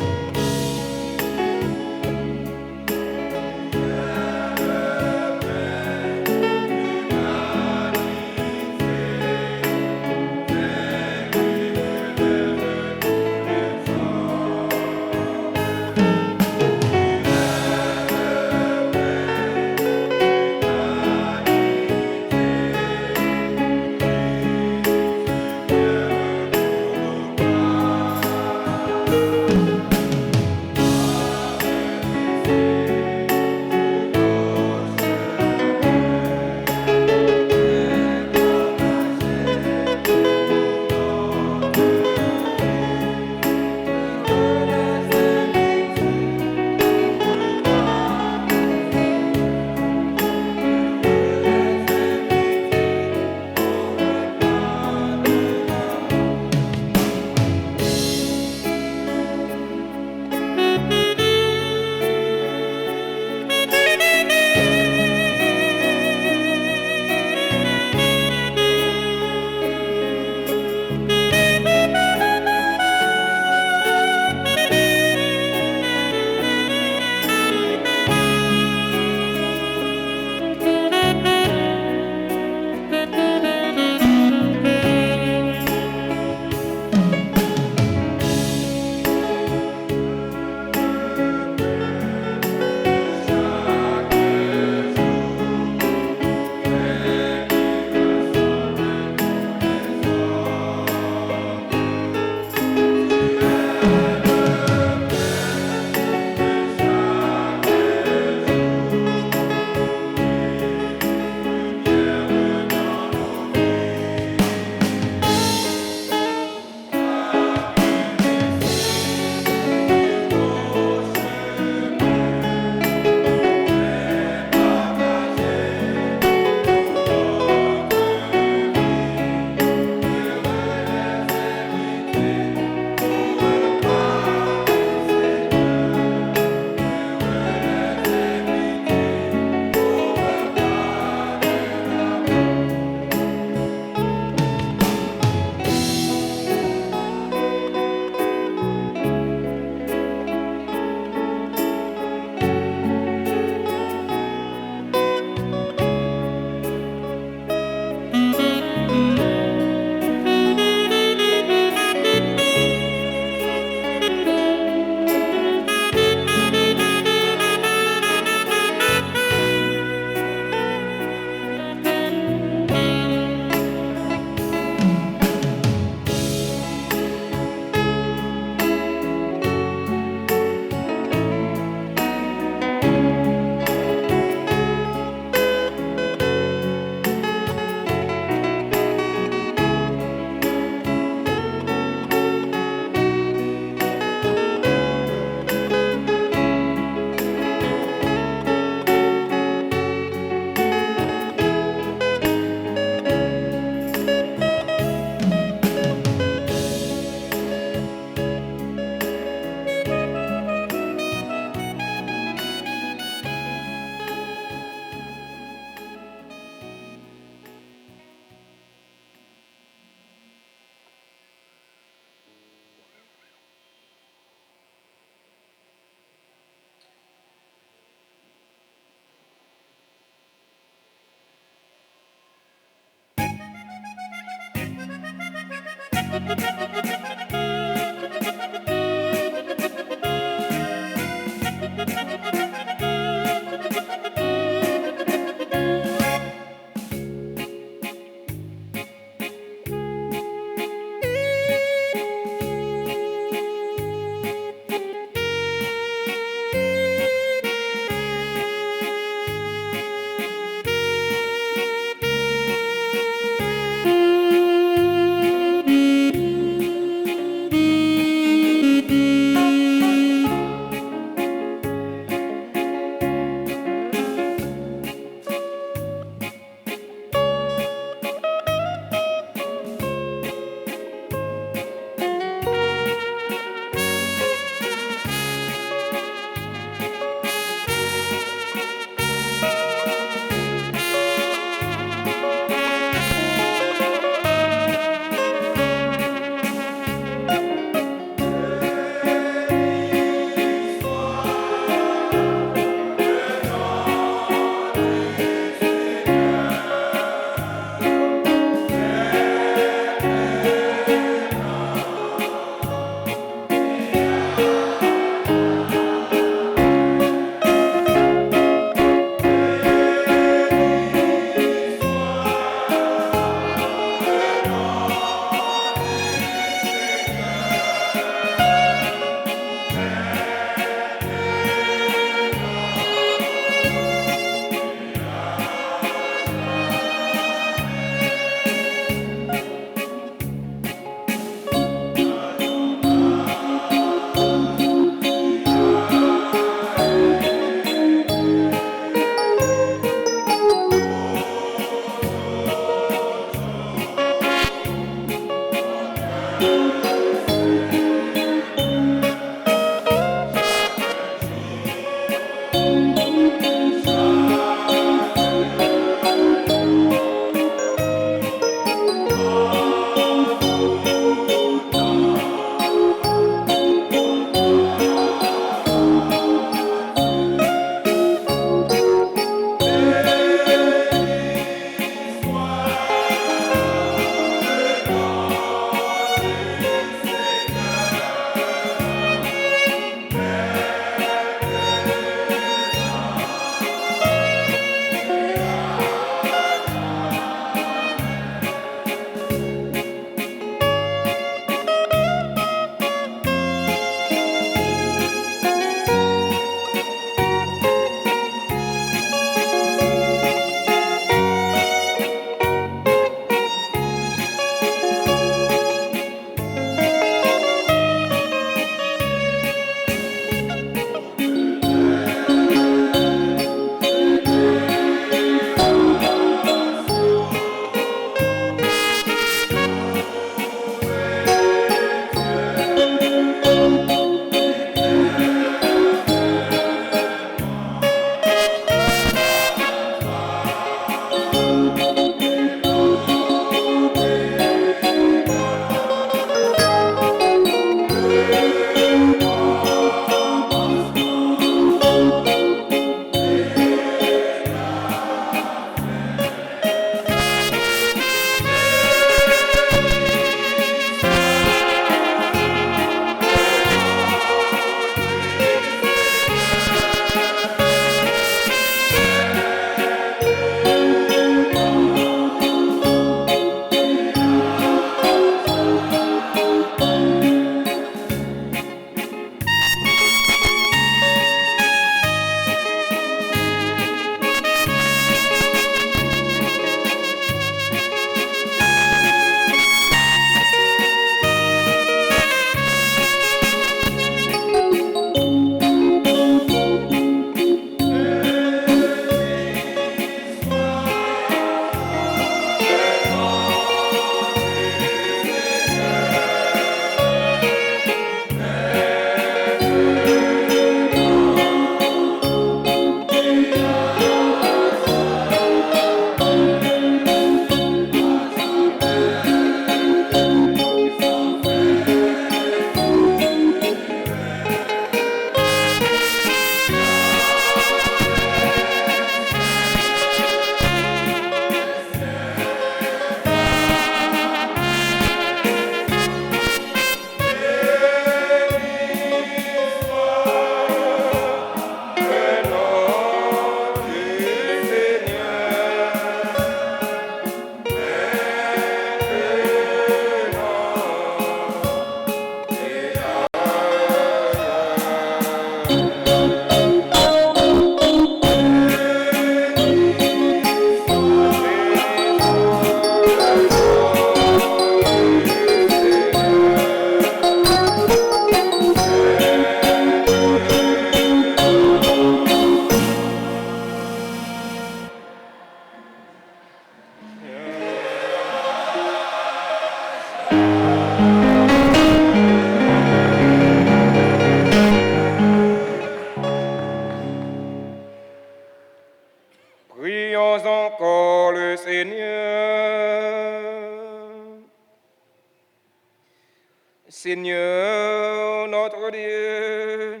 Seigneur notre Dieu,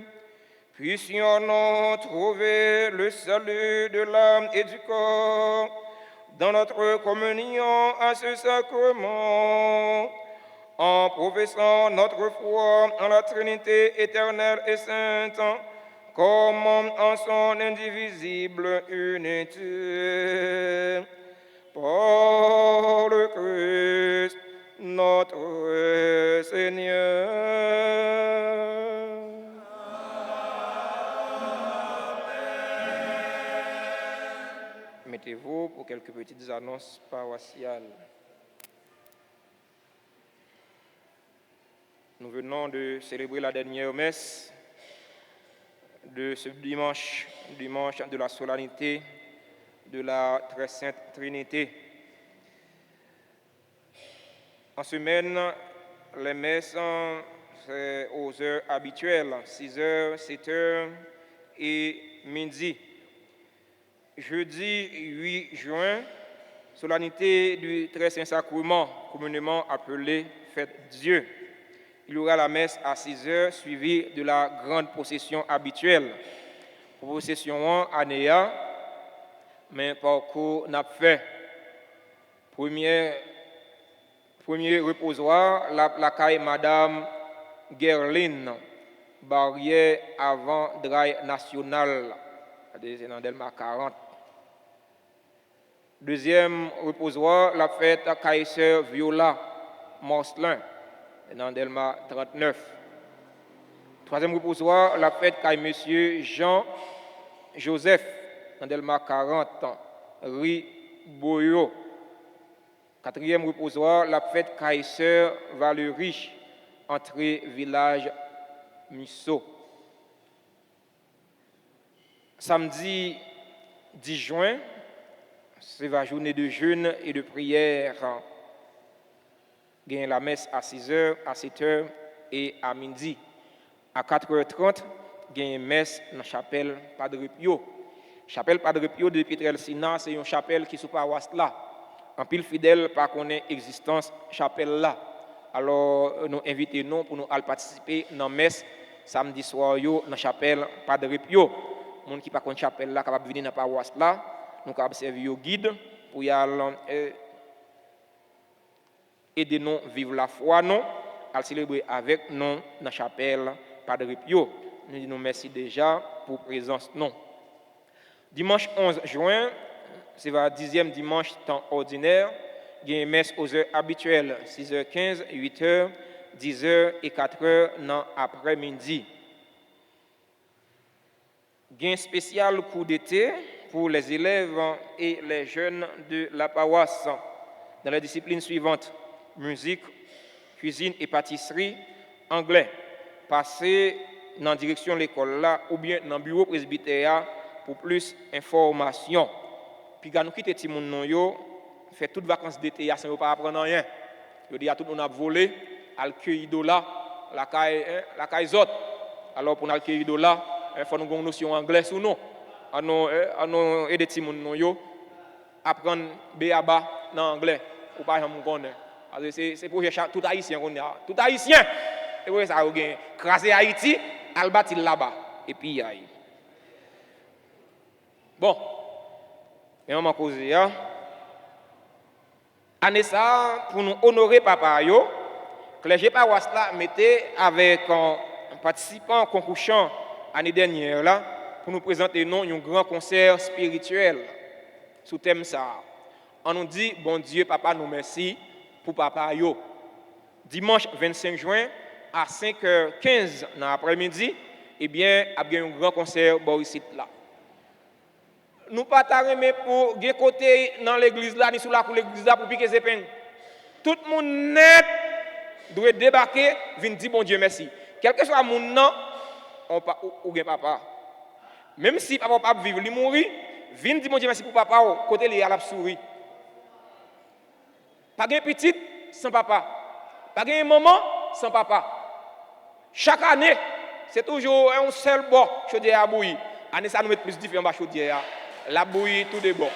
puissions-nous trouver le salut de l'âme et du corps dans notre communion à ce sacrement, en professant notre foi en la Trinité éternelle et sainte, comme en son indivisible unité. Par le Christ, notre Seigneur. Mettez-vous pour quelques petites annonces paroissiales. Nous venons de célébrer la dernière messe de ce dimanche de la solennité de la Très Sainte Trinité. En semaine, les messes, c'est aux heures habituelles, 6h, 7h et midi. Jeudi 8 juin, solennité du Très Saint Sacrement, communément appelée Fête Dieu. Il y aura la messe à 6h, suivie de la grande procession habituelle. Procession à Néa, mais parcours n'a fait. Premier reposoir, la caille Madame Gerlin, barrière avant Draille National, c'est dans Delma 40. Deuxième reposoir, la fête à Kaiser Viola Morcelin, dans Delma 39. Troisième reposoir, la fête à Monsieur Jean-Joseph, dans Delma 40, Rue Boyo. Quatrième reposoir, la fête Kaiser Valérie, entrée village Misso. Samedi 10 juin, c'est la journée de jeûne et de prière. Il y a la messe à 6h, à 7h et à midi. À 4h30, il y a une messe dans la chapelle Padre Pio. Chapelle Padre Pio de Pietrelcina, c'est une chapelle qui est sous paroisse là. En pile fidèle, pas connaît l'existence chapelle là. Alors, nous invitons pour nous aller participer dans la messe samedi soir dans la chapelle Padre Pio. Les gens qui ne connaissent pas chapelle là, capable de venir dans la paroisse là, nous avons servi au guide pour y aller aider nous à vivre la foi, nous, à célébrer avec nous dans la chapelle Padre Pio. Nous disons merci déjà pour la présence. Non. Dimanche 11 juin, c'est le 10e dimanche temps ordinaire. Il y a une messe aux heures habituelles, 6h15, 8h, 10h et 4h dans l'après-midi. Il y a un spécial cours d'été pour les élèves et les jeunes de la paroisse dans les disciplines suivantes: musique, cuisine et pâtisserie, anglais. Passez dans la direction de l'école là ou bien dans le bureau presbytère pour plus d'informations. Puis quand nous quittons les gens, nous fait toutes les vacances d'été sans pas apprendre rien. Nous dit à tout le monde a volé, à cueillir dollars, la caille autres. Alors pour nous cueillir dollars, il faut nous avoir une notion anglaise ou non. À nous aider les gens à apprendre béaba dans l'anglais ou pas jamais connaître. C'est pour tout haïtien qu'on a. Tout haïtien. Et pour ça on gagne craser Haïti, al bâtir là-bas et puis aïe. Bon. Et on m'a causé année ça pour nous honorer papa yo, clergé paroisse là mettait avec un participant concours chant année dernière là pour nous présenter nous un grand concert spirituel sous thème ça. On nous dit bon Dieu papa nous merci pour papa yo. Dimanche 25 juin à 5h15 dans l'après-midi, eh bien il y a un grand concert Borisite là. Nous pas t'arrêter pour gagner côté dans l'église là ni sous la cour l'église là pour piquer ses peines. Tout le monde net doit débarquer, venir dire bon Dieu merci. Quel que soit mon nom, ou gagne papa. Même si papa pas vivre, il mourir, venir dire bon Dieu merci pour papa côté li à la souris. Pas gagne petite sans papa. Pas gagne maman sans papa. Chaque année, c'est toujours un seul bon chaudière à bouillir. Année ça nous met plus différent chaudière. La bouillie, tout de bon.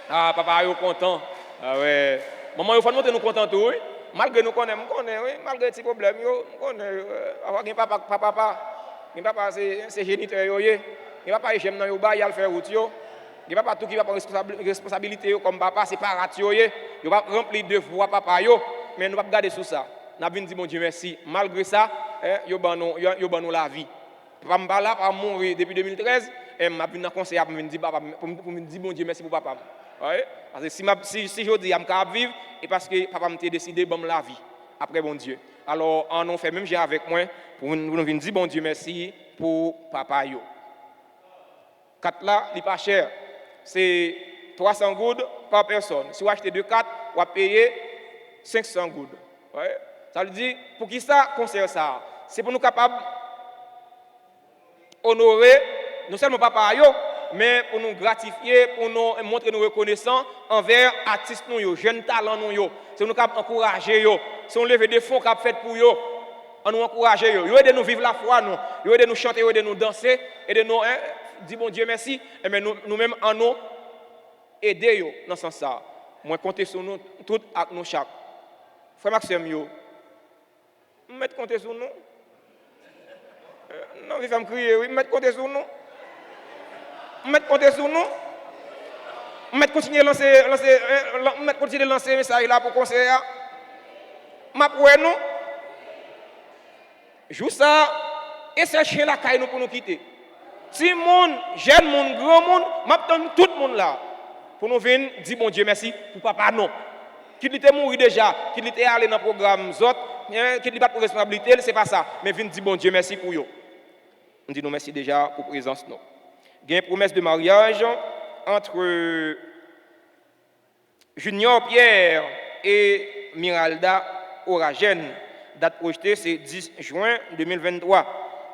Ah, papa, est content. Ah ouais. Maman, il faut montrer nous content tout, oui. Malgré nous connaissons, oui, malgré ces problèmes, nous connaissons. Papa, c'est géniteur, papa, j'aime dans le bas, il a le faire route. Il papa tout qui va prendre responsabilité comme papa, c'est pas ratio, il va remplir deux fois papa, mais nous ne pas garder sous ça. Nous avons dit, mon Dieu, merci. Malgré ça, il va nous la vie. Papa m'a là, papa mourir depuis 2013, et m'a venu dans le conseil pour me dire, papa, pour me dire, mon Dieu, merci pour papa. Ouais? Parce que si je dis, je vais vivre, et parce que papa m'a décidé de me la vie, après bon Dieu. Alors, on fait même j'ai avec moi, pour nous dire, bon Dieu, merci pour papa. 4 là, il n'est pas cher. C'est 300 goudes par personne. Si vous achetez 2 4, vous payez 500 goudes. Ouais? Ça veut dire, pour qui ça concerne ça? C'est pour nous capables honorer, non seulement papa, mais pour nous gratifier, pour nous montrer nous reconnaissants envers artistes, nous, jeunes talents. C'est nous capables encourager, si on lève des fonds qu'on fait pour eux, on nous encourage, ils aident nous vivre la foi, ils aident nous chanter, ils aident nous danser, ils aident nous dire bon Dieu merci, et mais nous-mêmes en nous aider dans ce sens-là. Moi, compter sur nous, tout avec nous chaque. Frère Maxime, vous mettez compter sur nous. Non, il va me crier, oui, mettez compter sur nous. Mettez compter sur nous. Mettez continuer à lancer message là pour conseiller. Ma pour nous. Joue ça et chercher la caille nous pour nous quitter. Si monde, jeune monde, grand monde, m'attend tout le monde là pour nous venir dire bon Dieu merci pour papa non. Qui était mort déjà, qui était allé dans le programme autres, qui n'a pas de responsabilité, c'est pas ça. Mais venir dire bon Dieu merci pour eux. On dit nous merci déjà pour la présence nous. Il y a une promesse de mariage entre Junior Pierre et Miralda Oragène. Date projetée, c'est 10 juin 2023.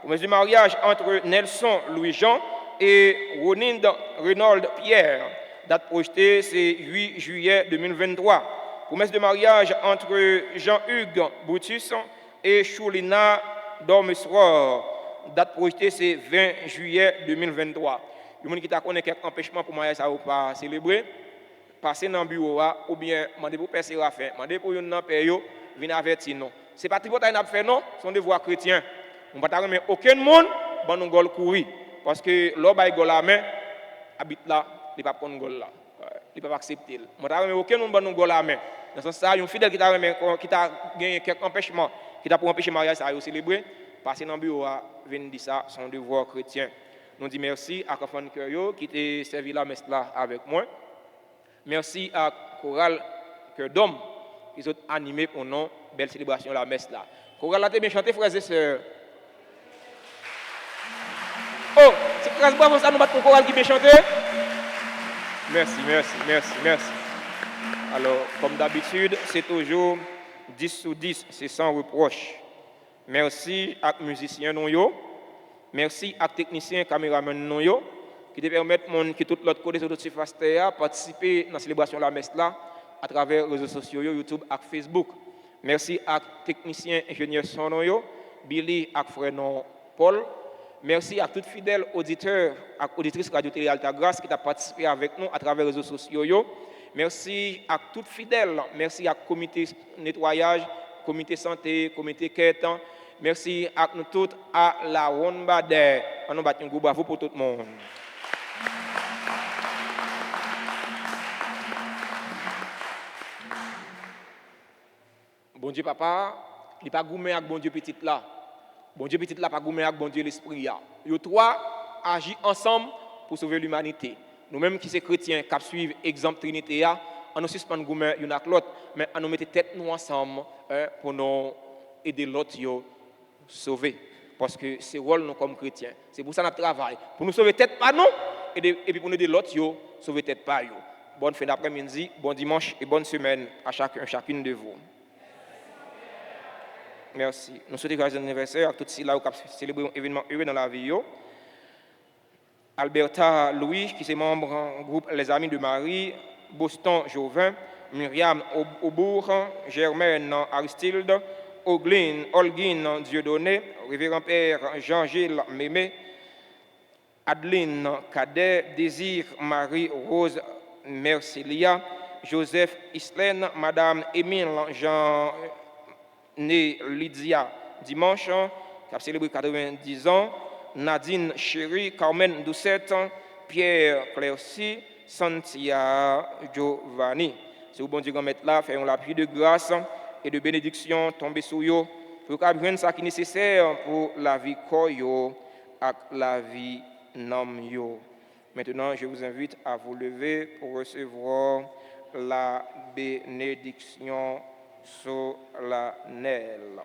Promesse de mariage entre Nelson Louis-Jean et Ronald Pierre. Date projetée, c'est 8 juillet 2023. Promesse de mariage entre Jean-Hugues Boutus et Choulina Dormesroir. Date projetée, c'est 20 juillet 2023. Le monde qui t'a connu quelques empêchements pour mariage, ça ou pas célébrer, passer dans le bureau ou bien demander pour passer la fin, demander pour une paye, venir avertir non. Ce n'est pas tout le monde qui fait non, c'est un devoir chrétien. On ne va pas remettre aucun monde dans nos gol courir. Parce que l'homme qui a la main, habite là, il ne peut pas prendre gol là. Il ne peut pas accepter. On ne va pas remettre aucun monde dans nos gol la main. Dans ce sens, un fidèle qui a gagné quelques empêchements, qui a pour empêcher le mariage, ça a célébrer, passer dans le bureau, venir dire ça, c'est un devoir chrétien. Nous disons merci à Kafan Kyo qui a servi la messe là avec moi. Merci à Chorale Cœur d'Homme qui sont animés pour nous. Belle célébration la messe là. Chorale a été bien chanté, frères et sœurs. Oh, c'est grâce à ça nous battons chorale qui bien chanté. Merci. Alors, comme d'habitude, c'est toujours 10 sur 10, c'est sans reproche. Merci à musiciens nous. Merci à techniciens caméramans nous qui te permettent que tout l'autre côté sur toute surface terre participer dans la célébration de la messe là à travers les réseaux sociaux YouTube et Facebook. Merci à techniciens ingénieurs son Billy et frère Paul. Merci à tous les fidèles auditeurs et auditrices Radio Télé Alta Grâce qui ont participé avec nous à travers les réseaux sociaux. Merci à tous les fidèles. Merci à comité nettoyage, comité santé, comité quête. Merci à nous tous à la Wonbade. On nous bat un gros bravo pour tout le monde. Bon Dieu papa, il n'est pas gourmé avec bon Dieu petit là. Bon Dieu petit là pas gourmé avec bon Dieu l'esprit. Ils trois agissent ensemble pour sauver l'humanité. Nous-mêmes qui sommes chrétiens, qui suivons l'exemple Trinité, on nous suspend gourmé l'un avec l'autre, mais on nous met tête nous ensemble pour nous aider l'autre sauver. Parce que c'est rôle nous comme chrétiens. C'est pour ça que nous travaillons. Pour nous sauver tête pas nous, et puis pour nous aider l'autre sauver tête pas nous. Bonne fin d'après-midi, bon dimanche et bonne semaine à chacune de vous. Merci. Nous souhaitons joyeux anniversaire à tous ceux là qui célébrent un événement heureux dans la vie. Alberta Louis, qui est membre du groupe Les Amis de Marie, Boston Jovin, Myriam Aubourg, Germaine Aristide, Olguine Dieudonné, Révérend Père Jean-Gilles Mémé, Adeline Cadet, Désir Marie Rose Mercelia, Joseph Islaine, Madame Émile Jean né Lydia dimanche, qui a célébré 90 ans, Nadine Chéri, Carmen 17 ans, Pierre Clercy, Santia Giovanni. Si vous bon Dieu mettre là, faisons la pluie de grâce et de bénédiction tomber sur eux pour qu'on prenne ce qui est nécessaire pour la vie koyo et la vie nam yo. Maintenant, je vous invite à vous lever pour recevoir la bénédiction solennelle.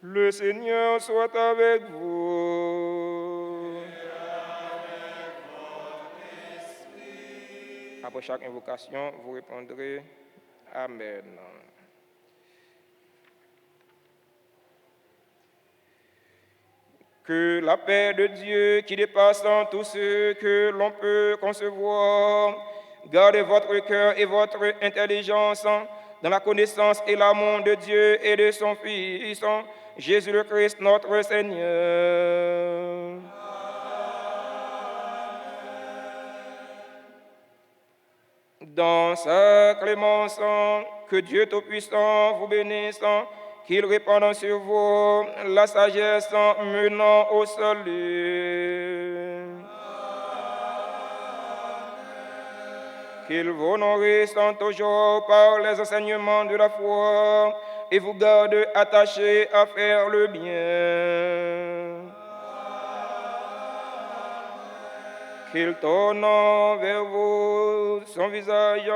Le Seigneur soit avec vous. Après chaque invocation, vous répondrez Amen. Que la paix de Dieu, qui dépasse tout ce que l'on peut concevoir, garde votre cœur et votre intelligence dans la connaissance et l'amour de Dieu et de son Fils, Jésus le Christ, notre Seigneur. Dans sa clémence, que Dieu Tout-Puissant vous bénisse, qu'il répande sur vous la sagesse menant au salut. Qu'il vous nourrisse toujours par les enseignements de la foi et vous garde attachés à faire le bien. Qu'il tourne vers vous son visage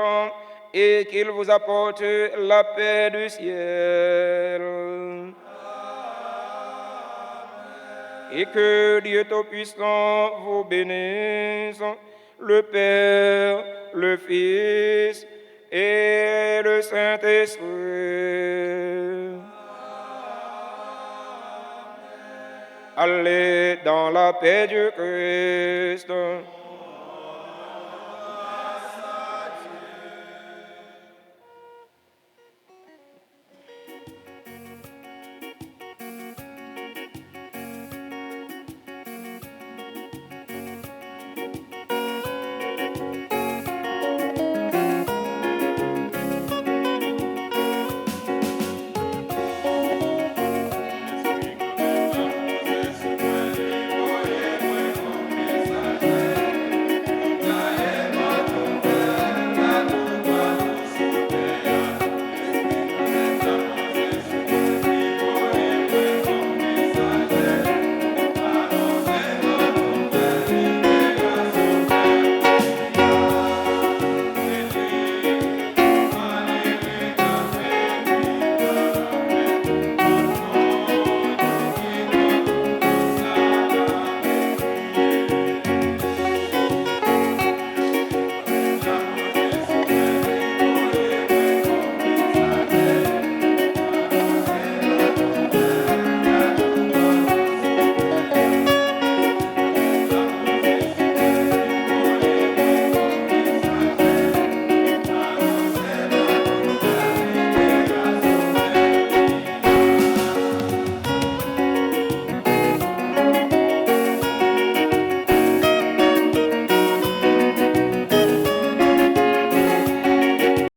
et qu'il vous apporte la paix du ciel. Et que Dieu Tout-Puissant vous bénisse, le Père, le Fils et le Saint-Esprit. Allez dans la paix du Christ.